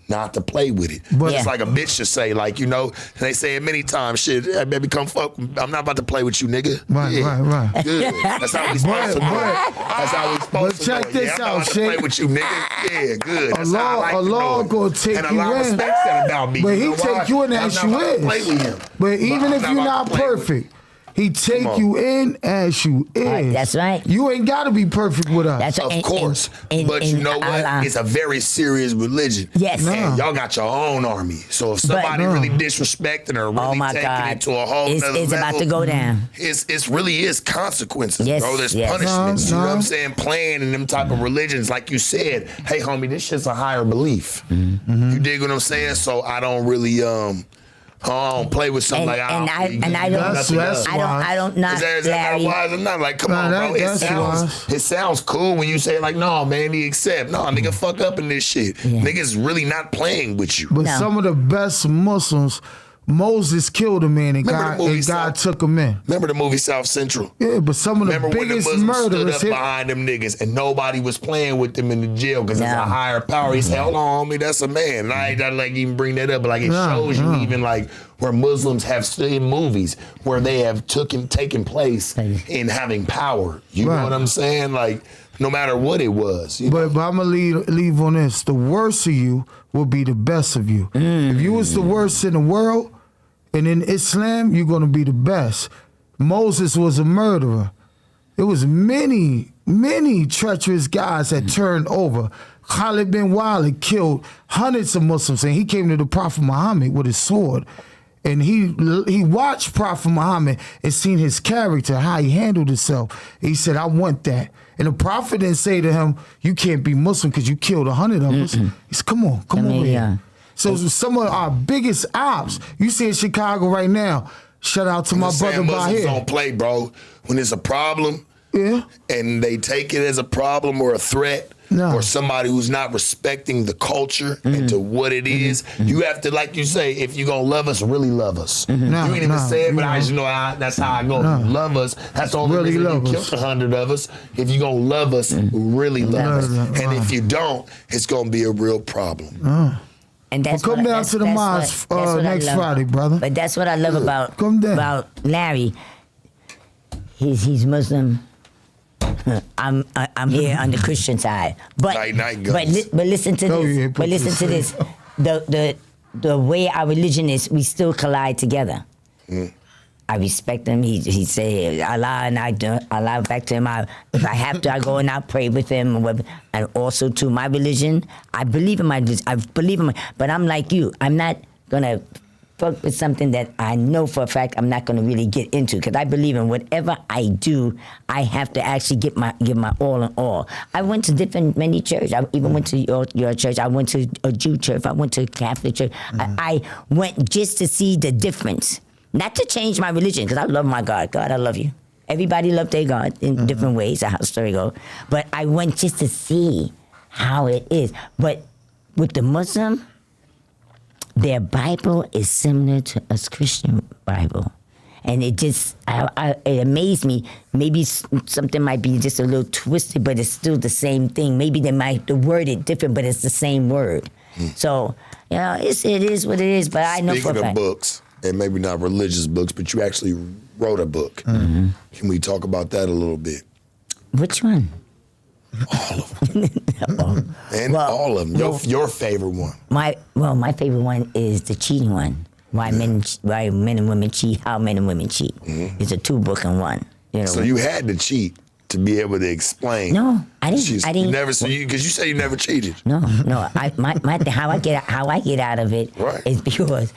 Not to play with it. But it's like a bitch should say, like, you know, and they say it many times, shit, baby, come fuck. I'm not about to play with you, nigga. Right. Good. That's how we supposed to do it. That's how we supposed to do it. But check this out, I'm not shit. Play with you, nigga. Yeah, good. That's how I like Allah gonna take and you Allah in. respects that about me. But he take you in as you is. Play with him. But even if you're not perfect, he take you in as you is. Right, that's right. You ain't got to be perfect with us. Of course. But you know what? It's a very serious religion. Yes. And y'all got your own army. So if somebody really disrespecting or really taking it to a whole nother level, it's about to go down. It's really is consequences, yes, bro. There's punishments. You know what I'm saying? Playing in them type of religions, like you said, hey, homie, this shit's a higher belief. You dig what I'm saying? So I don't really I don't play with something like I don't not Is that not wise or not? Like, come on, bro. It sounds cool when you say like, no, man, he accept. No, nigga, fuck up in this shit. Niggas really not playing with you. But some of the best Muslims, Moses killed a man and God took him in. Remember the movie South Central? Yeah, but some of the biggest murderers stood up behind them niggas and nobody was playing with them in the jail because it's a higher power. He said, hold on, homie, that's a man. And I ain't gotta like even bring that up, but like it shows you even like where Muslims have stood in movies where they have taken place in having power. You know what I'm saying? Like no matter what it was. But I'm gonna leave on this. The worst of you will be the best of you. If you was the worst in the world, and in Islam, you're gonna be the best. Moses was a murderer. There was many treacherous guys that turned over. Khalid bin Walid killed hundreds of Muslims, and he came to the Prophet Muhammad with his sword. And he watched Prophet Muhammad and seen his character, how he handled himself. He said, I want that. And the Prophet didn't say to him, you can't be Muslim because you killed 100 of us. He said, come over here. So some of our biggest ops, you see in Chicago right now, shout out to my brother Muslims don't play, bro. When it's a problem, and they take it as a problem or a threat, or somebody who's not respecting the culture and to what it is, you have to, like you say, if you're going to love us, really love us. You ain't even say it, but I just know that's how I go. Love us. That's the only reason you killed 100 of us. If you're going to love us, really love us. And if you don't, it's going to be a real problem. And that's come down to the mosque next Friday, brother. But that's what I love about Larry. He's Muslim. I'm here on the Christian side. But listen to this. But listen to this. The way our religion is, we still collide together. I respect him. He say Allah, and I do Allah back to him. If I have to, I go and I pray with him. And also to my religion, I believe in but I'm like you. I'm not gonna fuck with something that I know for a fact I'm not gonna really get into, because I believe in whatever I do, I have to actually give my all in all. I went to many churches. I even went to your church. I went to a Jew church. I went to a Catholic church. I went just to see the difference, not to change my religion, because I love my God. God, I love you. Everybody loved their God in different ways. That's how the story goes. But I went just to see how it is. But with the Muslim, their Bible is similar to a Christian Bible. And it just, it amazed me. Maybe something might be just a little twisted, but it's still the same thing. Maybe they might word it different, but it's the same word. So, it is what it is, but I know for a fact. Speaking of books, and maybe not religious books, but you actually wrote a book. Can we talk about that a little bit? Which one? All of them. All of them. Your favorite one. My favorite one is the cheating one. Why men and women cheat, how men and women cheat. It's a 2-book in one. So you had to cheat to be able to explain. No, I didn't. You never, because you say you never cheated. No. How I get out of it is because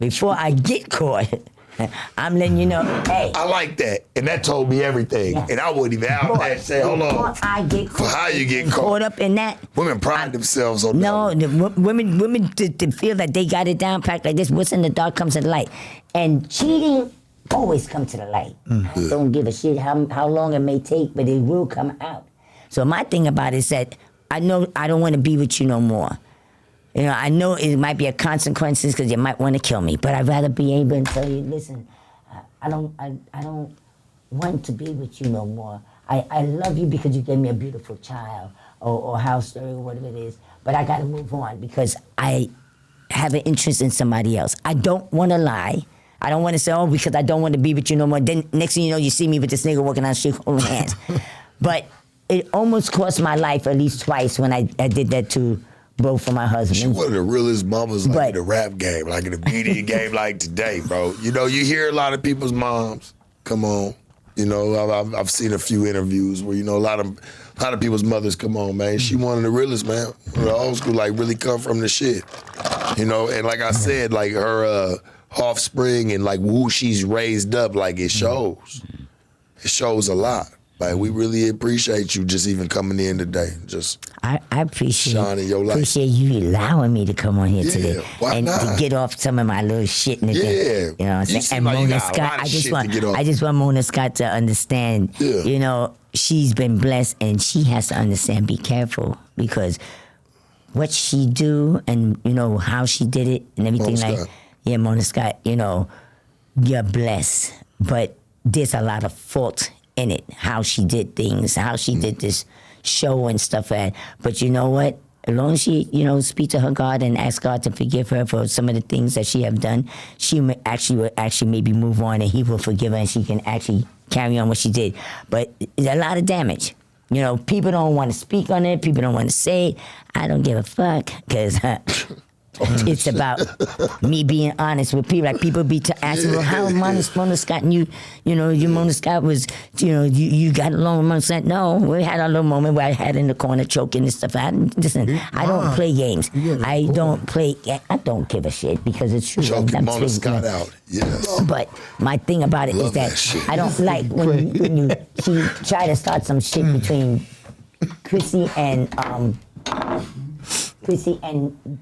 before I get caught, I'm letting you know, hey. I like that. And that told me everything. Yeah. And I wouldn't even out that say, hold on. I get caught, how you get caught up in that. Women pride themselves on that. No, women to feel that they got it down packed like this. What's in the dark comes to the light. And cheating always comes to the light. I don't give a shit how long it may take, but it will come out. So my thing about it is that I know I don't want to be with you no more. I know it might be a consequences because you might want to kill me, but I'd rather be able to tell you, listen, I don't want to be with you no more. I love you because you gave me a beautiful child or house story or whatever it is, but I got to move on because I have an interest in somebody else. I don't want to lie. I don't want to say, because I don't want to be with you no more. Then next thing you know, you see me with this nigga walking down the street holding hands. But it almost cost my life at least twice when I did that to both of my husbands. She one of the realest mamas in the rap game, like in the media game like today, bro. You hear a lot of people's moms, come on. I've seen a few interviews where, a lot of people's mothers come on, man. She one of the realest, man. The old school, really come from the shit. And like I said, her offspring and who she's raised up, it shows. It shows a lot. We really appreciate you just even coming in today. I appreciate shining your light. Appreciate you allowing me to come on here today why not? To get off some of my little shit in the day. You know what I'm saying? And Moana Scott, I just want Moana Scott to understand. She's been blessed, and she has to understand. Be careful, because what she do and how she did it and everything Moana Scott. You're blessed, but there's a lot of fault in it, how she did things, how she did this show and stuff. But you know what? As long as she, speak to her God and ask God to forgive her for some of the things that she have done, she will actually maybe move on, and He will forgive her, and she can actually carry on what she did. But it's a lot of damage. People don't want to speak on it. People don't want to say it. I don't give a fuck, because it's about me being honest with people. People be asking, well, how Moana Scott and you Moana Scott was, you got along with Moana Scott. No, we had our little moment where I had in the corner choking and stuff. I don't play games. I don't give a shit, because it's true. Choking Moana Scott out, yes. But my thing about it is that I don't like when she try to start some shit between Chrissy and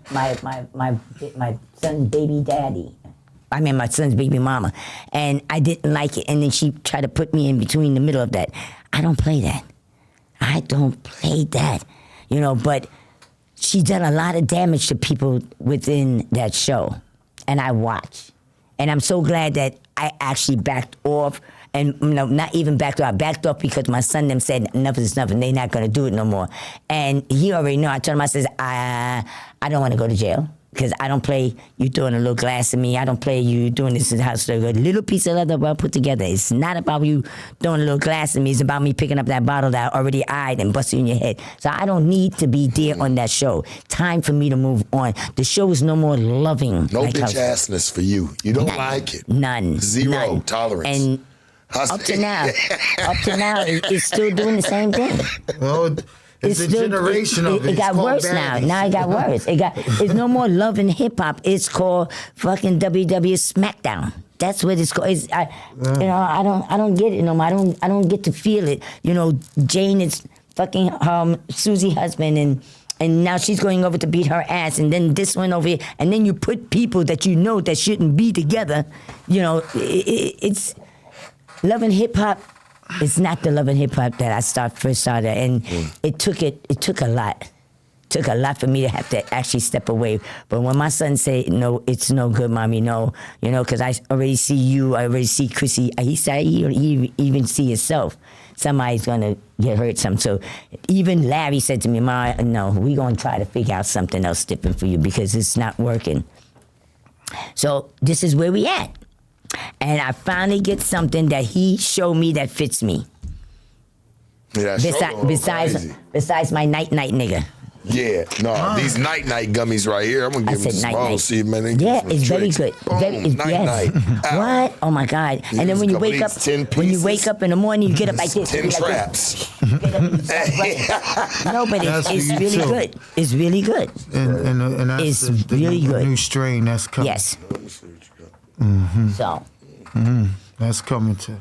my son's baby daddy. I mean, my son's baby mama. And I didn't like it. And then she tried to put me in between the middle of that. I don't play that. But she done a lot of damage to people within that show. And I watch. And I'm so glad that I actually backed off. And not even backed off. I backed off because my son them said enough is enough, and they're not gonna do it no more. And he already know. I told him, I says, I don't want to go to jail, Because I don't play you throwing a little glass at me. I don't play you doing this in the house. A little piece of leather well put together. It's not about you throwing a little glass at me. It's about me picking up that bottle that I already eyed and busting in your head. So I don't need to be there on that show. Time for me to move on. The show is no more loving. No bitch assness for you. You don't like it. None. Zero tolerance. And up to now, it's still doing the same thing. Well, it's a generation of it. It got worse now. Now it got worse. It's no more love and hip hop. It's called fucking WWE SmackDown. That's what it's called. I don't get it no more. I don't get to feel it. You know, Jane is fucking Susie's husband and now she's going over to beat her ass, and then this one over here, and then you put people that you know that shouldn't be together. You know, it's love and hip hop. It's not the love and hip hop that I first started, and it took a lot. Took a lot for me to have to actually step away. But when my son said, "No, it's no good, mommy, no," you know, because I already see you, I already see Chrissy. He said he even see himself. Somebody's gonna get hurt. So even Larry said to me, "Ma, no, we gonna try to figure out something else different for you because it's not working." So this is where we at. And I finally get something that he showed me that fits me. Yeah, besides my night nigga. Yeah, no, these night gummies right here. I'm gonna give them some more. See, man. Yeah, it's very good. Night. What? Oh my God! And then when you wake up, in the morning, you get up like this. 10 traps. No, but it's really good. It's really good. And that's it's really good. New strain that's coming. Yes. So. That's coming too.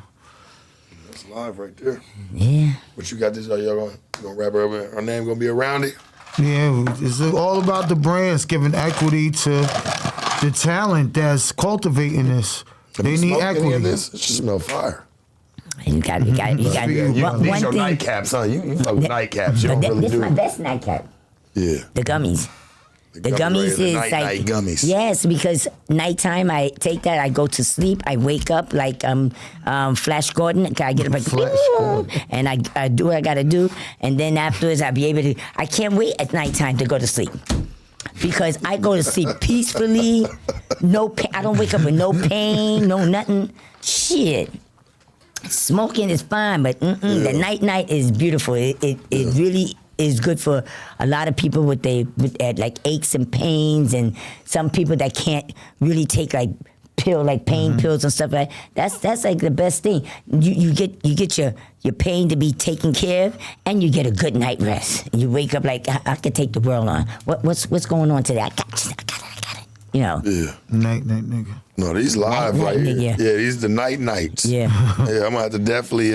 That's live right there. Yeah. But you got this. Are y'all gonna wrap her up? Her name gonna be around it. Yeah, it's all about the brands giving equity to the talent that's cultivating this. They need equity. This? It should smell fire. You got. These your nightcaps, huh? You fuck with nightcaps. You don't really do. This is my best nightcap. Yeah. The gummies. The gummies is night gummies. Yes, because nighttime I take that, I go to sleep, I wake up like Flash Gordon. I get up like Flash Gordon. And I do what I gotta do, and then afterwards I'll be able to. I can't wait at nighttime to go to sleep because I go to sleep peacefully. No pain. I don't wake up with no pain, no nothing. Shit. Smoking is fine, but the night is beautiful. It really is good for a lot of people with like aches and pains, and some people that can't really take like pain pills and stuff like that. That's like the best thing. You get your pain to be taken care of, and you get a good night rest. You wake up like I could take the world on. What's going on today? I got it. You know. Yeah. Night nigga. No, these live right here. Yeah, these the nights. Yeah. Yeah, I'm gonna have to definitely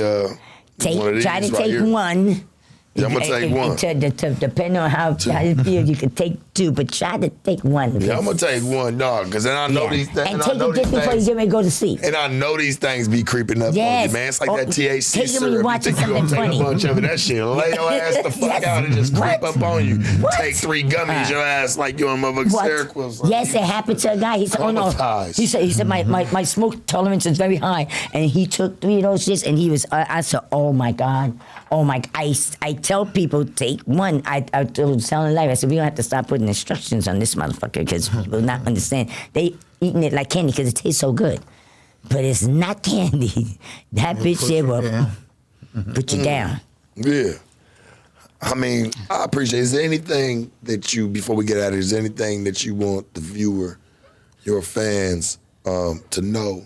try to take one. Yeah, I'm gonna take one. Depending on how you feel, you can take two, but try to take one. Yeah, I'm gonna take one, dog, because then I know these things. And take it just before you get ready to go to sleep. And I know these things be creeping up on you, man. It's like that THC take it when you're watching something funny. Take a bunch of it. That shit lay your ass the fuck out and just creep up on you. What? Take 3 gummies, your ass like you're on motherfucking Seroquel. Yes, it happened to a guy. He said, "Oh no." He said my smoke tolerance is very high, and he took 3 of those shits, and he was. I said, "Oh my God, oh my." I tell people take one. I was telling Larry, I said we don't have to start putting instructions on this motherfucker because people not understand. They eating it like candy because it tastes so good, but it's not candy. That bitch there will put you down. Yeah. I mean, I appreciate it. Is there anything that you, before we get out of here, is there anything that you want the viewer, your fans, to know?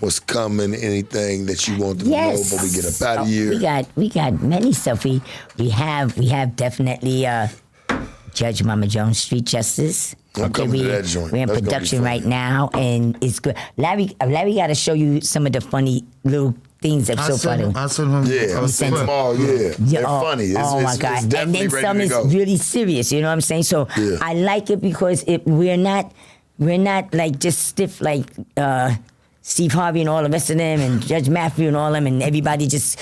What's coming? Anything that you want them to know before we get up out of here? We got many stuff. We have definitely Judge Mama Jones Street Justice. I'm coming to that joint. We're in production right now, and it's good. Larry got to show you some of the funny little things that's so funny. I sent him. Yeah, I sent them all. Yeah, they're funny. Oh my God! It's and then some is really serious. You know what I'm saying? So I like it because we're not like just stiff like. Steve Harvey and all the rest of them, and Judge Matthew and all them, and everybody just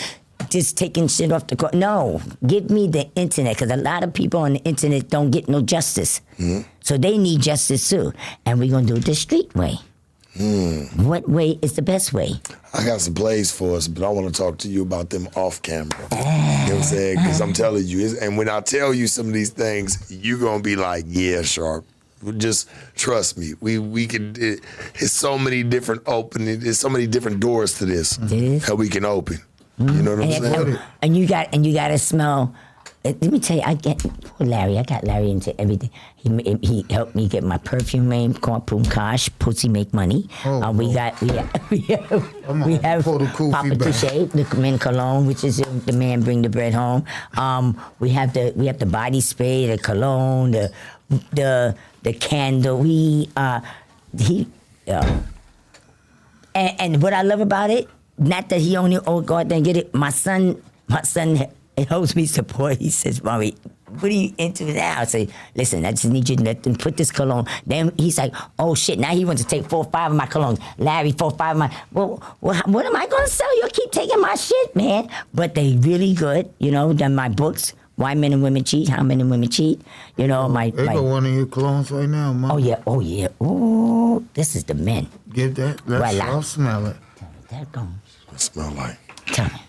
taking shit off the court. No, give me the internet, because a lot of people on the internet don't get no justice. So they need justice too. And we're going to do it the street way. What way is the best way? I got some plays for us, but I want to talk to you about them off camera. You know what I'm saying? Because I'm telling you, and when I tell you some of these things, you're going to be like, yeah, Sharp. Just trust me. We can. It's so many different openings. There's so many different doors to this that we can open. You know what I'm saying? And you got to smell. Let me tell you, poor Larry. I got Larry into everything. He helped me get my perfume name, courtroom Kosh, Pussy Make Money. We have Papa Touche, the men Cologne, which is the man bring the bread home. We have the body spray, the cologne, the candle. And what I love about it, not that he only go out there and get it. My son. It helps me support. He says, "Mommy, what are you into now?" I say, "Listen, I just need you to let them put this cologne." Then he's like, "Oh shit!" Now he wants to take 4 or 5 of my cologne. Larry, 4 or 5 of my. Well, what am I gonna sell? You'll keep taking my shit, man. But they really good. You know, then my books. Why Men and Women Cheat? How Men and Women Cheat? You know, They got one of your colognes right now, man. Oh yeah. Oh, this is the men. Give that. Let's smell it. That goes. What it smell like? Tell me.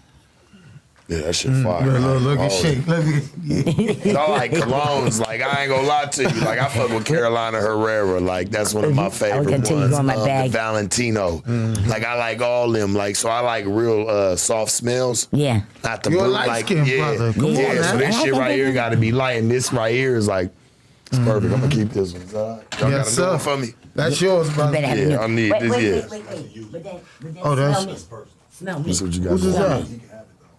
Yeah, that shit fire. Look at shake. Look at. I like colognes. Like, I ain't gonna lie to you. Like, I fuck with Carolina Herrera. Like, that's one of my favorite ones. The Valentino. Like, I like all them. Like, so I like real soft smells. Yeah. Not the You're blue. a Like, light-skinned brother. Come on, so this shit right here got to be light, and this right here is like, it's perfect. I'm gonna keep this one. Is that all right? Y'all Yes, gotta do sir. it for me. That's yours, brother. Yeah, I need this. Wait. But then Oh, that's. smell me. That's what you got. Who's that?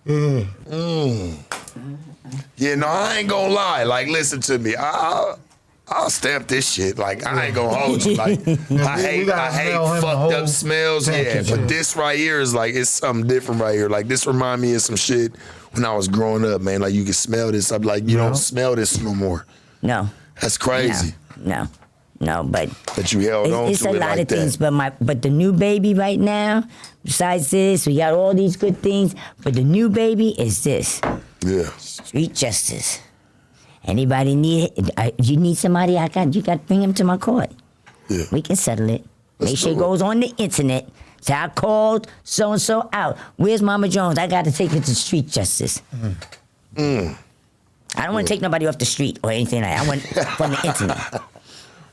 Yeah. Yeah, no, I ain't gonna lie. Like, listen to me. I'll stamp this shit. Like, I ain't gonna hold you. Like, I hate fucked up smells. Yeah, but this right here is like, it's something different right here. Like, this remind me of some shit when I was growing up, man. Like, you can smell this. I'm like, you don't smell this no more. No. That's crazy. No, but that you held on to it like that. It's a lot of things, but the new baby right now, besides this, we got all these good things, but the new baby is this. Yeah. Street justice. Anybody need it? You need somebody, you got to bring him to my court. Yeah. We can settle it. Let's Make sure it do it. goes on the internet. Say, I called so-and-so out. Where's Mama Jones? I got to take it to street justice. I don't want to take nobody off the street or anything like that. I want from the internet.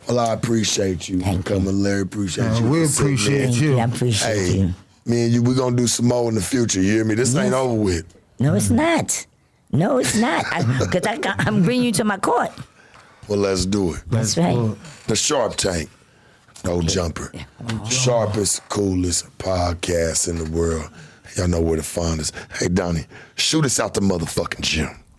Well, I appreciate you for coming, Larry. Appreciate you. We for sitting appreciate there. you. I appreciate you. Me and you, we're going to do some more in the future. You hear me? This ain't over with. No, it's not. No, it's not. Because I'm bringing you to my court. Well, let's do it. That's right. The Sharp Tank. No jumper. Sharpest, coolest podcast in the world. Y'all know where to find us. Hey, Donnie, shoot us out the motherfucking gym.